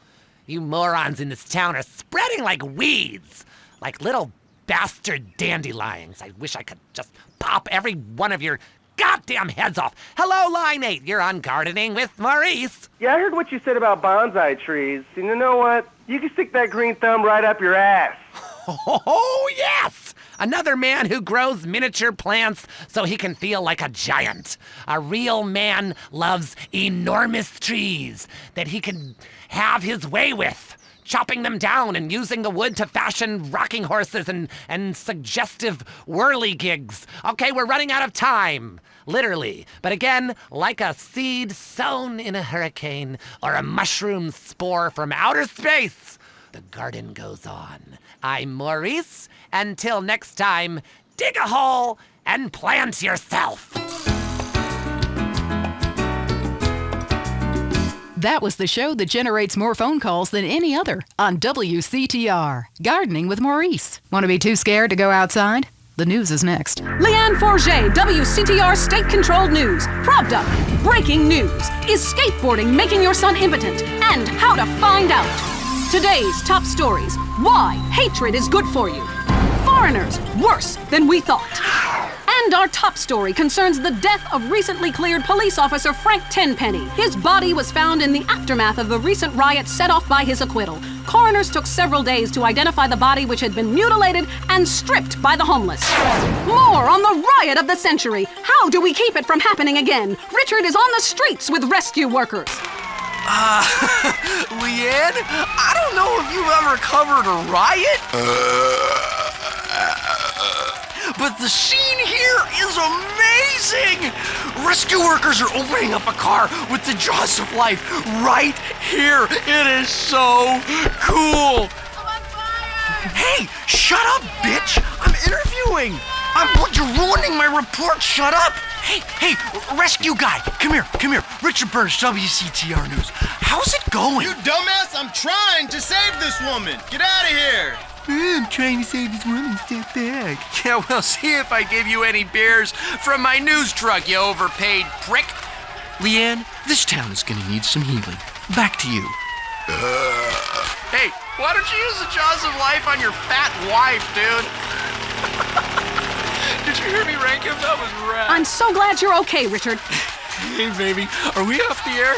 You morons in this town are spreading like weeds. Like little bastard dandelions. I wish I could just pop every one of your goddamn heads off. Hello, Line 8. You're on Gardening with Maurice. Yeah, I heard what you said about bonsai trees. And you know what? You can stick that green thumb right up your ass. Oh, yes! Another man who grows miniature plants so he can feel like a giant. A real man loves enormous trees that he can have his way with, chopping them down and using the wood to fashion rocking horses and suggestive whirligigs. Okay, we're running out of time. Literally. But again, like a seed sown in a hurricane or a mushroom spore from outer space, the garden goes on. I'm Maurice. Until next time, dig a hole and plant yourself. That was the show that generates more phone calls than any other on WCTR. Gardening with Maurice. Want to be too scared to go outside? The news is next. Leanne Forget, WCTR state-controlled news. Pravda, breaking news. Is skateboarding making your son impotent? And how to find out. Today's top stories. Why hatred is good for you. Foreigners, worse than we thought. And our top story concerns the death of recently cleared police officer Frank Tenpenny. His body was found in the aftermath of the recent riot set off by his acquittal. Coroners took several days to identify the body, which had been mutilated and stripped by the homeless. More on the riot of the century. How do we keep it from happening again? Richard is on the streets with rescue workers. Leanne, I don't know if you've ever covered a riot. But but the scene here is amazing! Rescue workers are opening up a car with the jaws of life right here. It is so cool. Hey, shut up, bitch! I'm interviewing! You're ruining my report, shut up! Hey, rescue guy, come here. Richard Burns, WCTR News. How's it going? You dumbass, I'm trying to save this woman! Get out of here! I'm trying to save this woman, step back. Yeah, well, see if I give you any beers from my news truck, you overpaid prick. Leanne, this town is gonna need some healing. Back to you. Hey, why don't you use the jaws of life on your fat wife, dude? Did you hear me rank him? That was rad. I'm so glad you're okay, Richard. Hey, baby, are we off the air?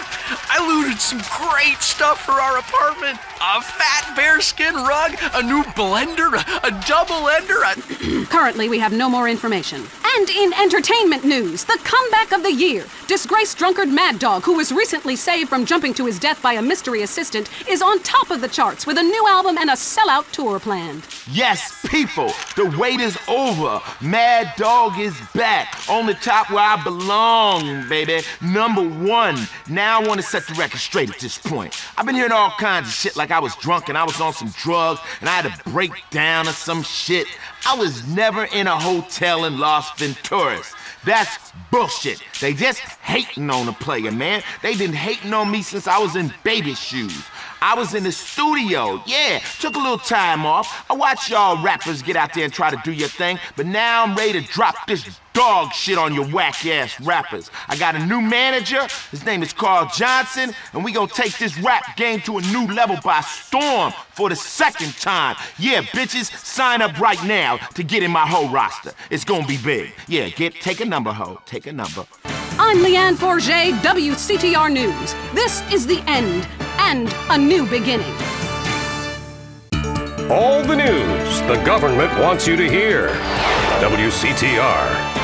I looted some great stuff for our apartment. A fat bearskin rug, a new blender, a double ender, Currently, we have no more information. And in entertainment news, the comeback of the year. Disgraced drunkard Mad Dog, who was recently saved from jumping to his death by a mystery assistant, is on top of the charts with a new album and a sellout tour planned. Yes, people, the wait is over. Mad Dog is back on the top where I belong, baby. #1. Now I want to set the record straight at this point. I've been hearing all kinds of shit like I was drunk and I was on some drugs and I had a breakdown or some shit. I was never in a hotel in Las Venturas. That's bullshit. They just hating on a player, man. They been hating on me since I was in baby shoes. I was in the studio, yeah, took a little time off. I watched y'all rappers get out there and try to do your thing, but now I'm ready to drop this dog shit on your whack-ass rappers. I got a new manager, his name is Carl Johnson, and we gonna take this rap game to a new level by storm for the second time. Yeah, bitches, sign up right now to get in my hoe roster. It's gonna be big. Yeah, take a number, hoe, take a number. I'm Leanne Forget, WCTR News. This is the end and a new beginning. All the news the government wants you to hear. WCTR.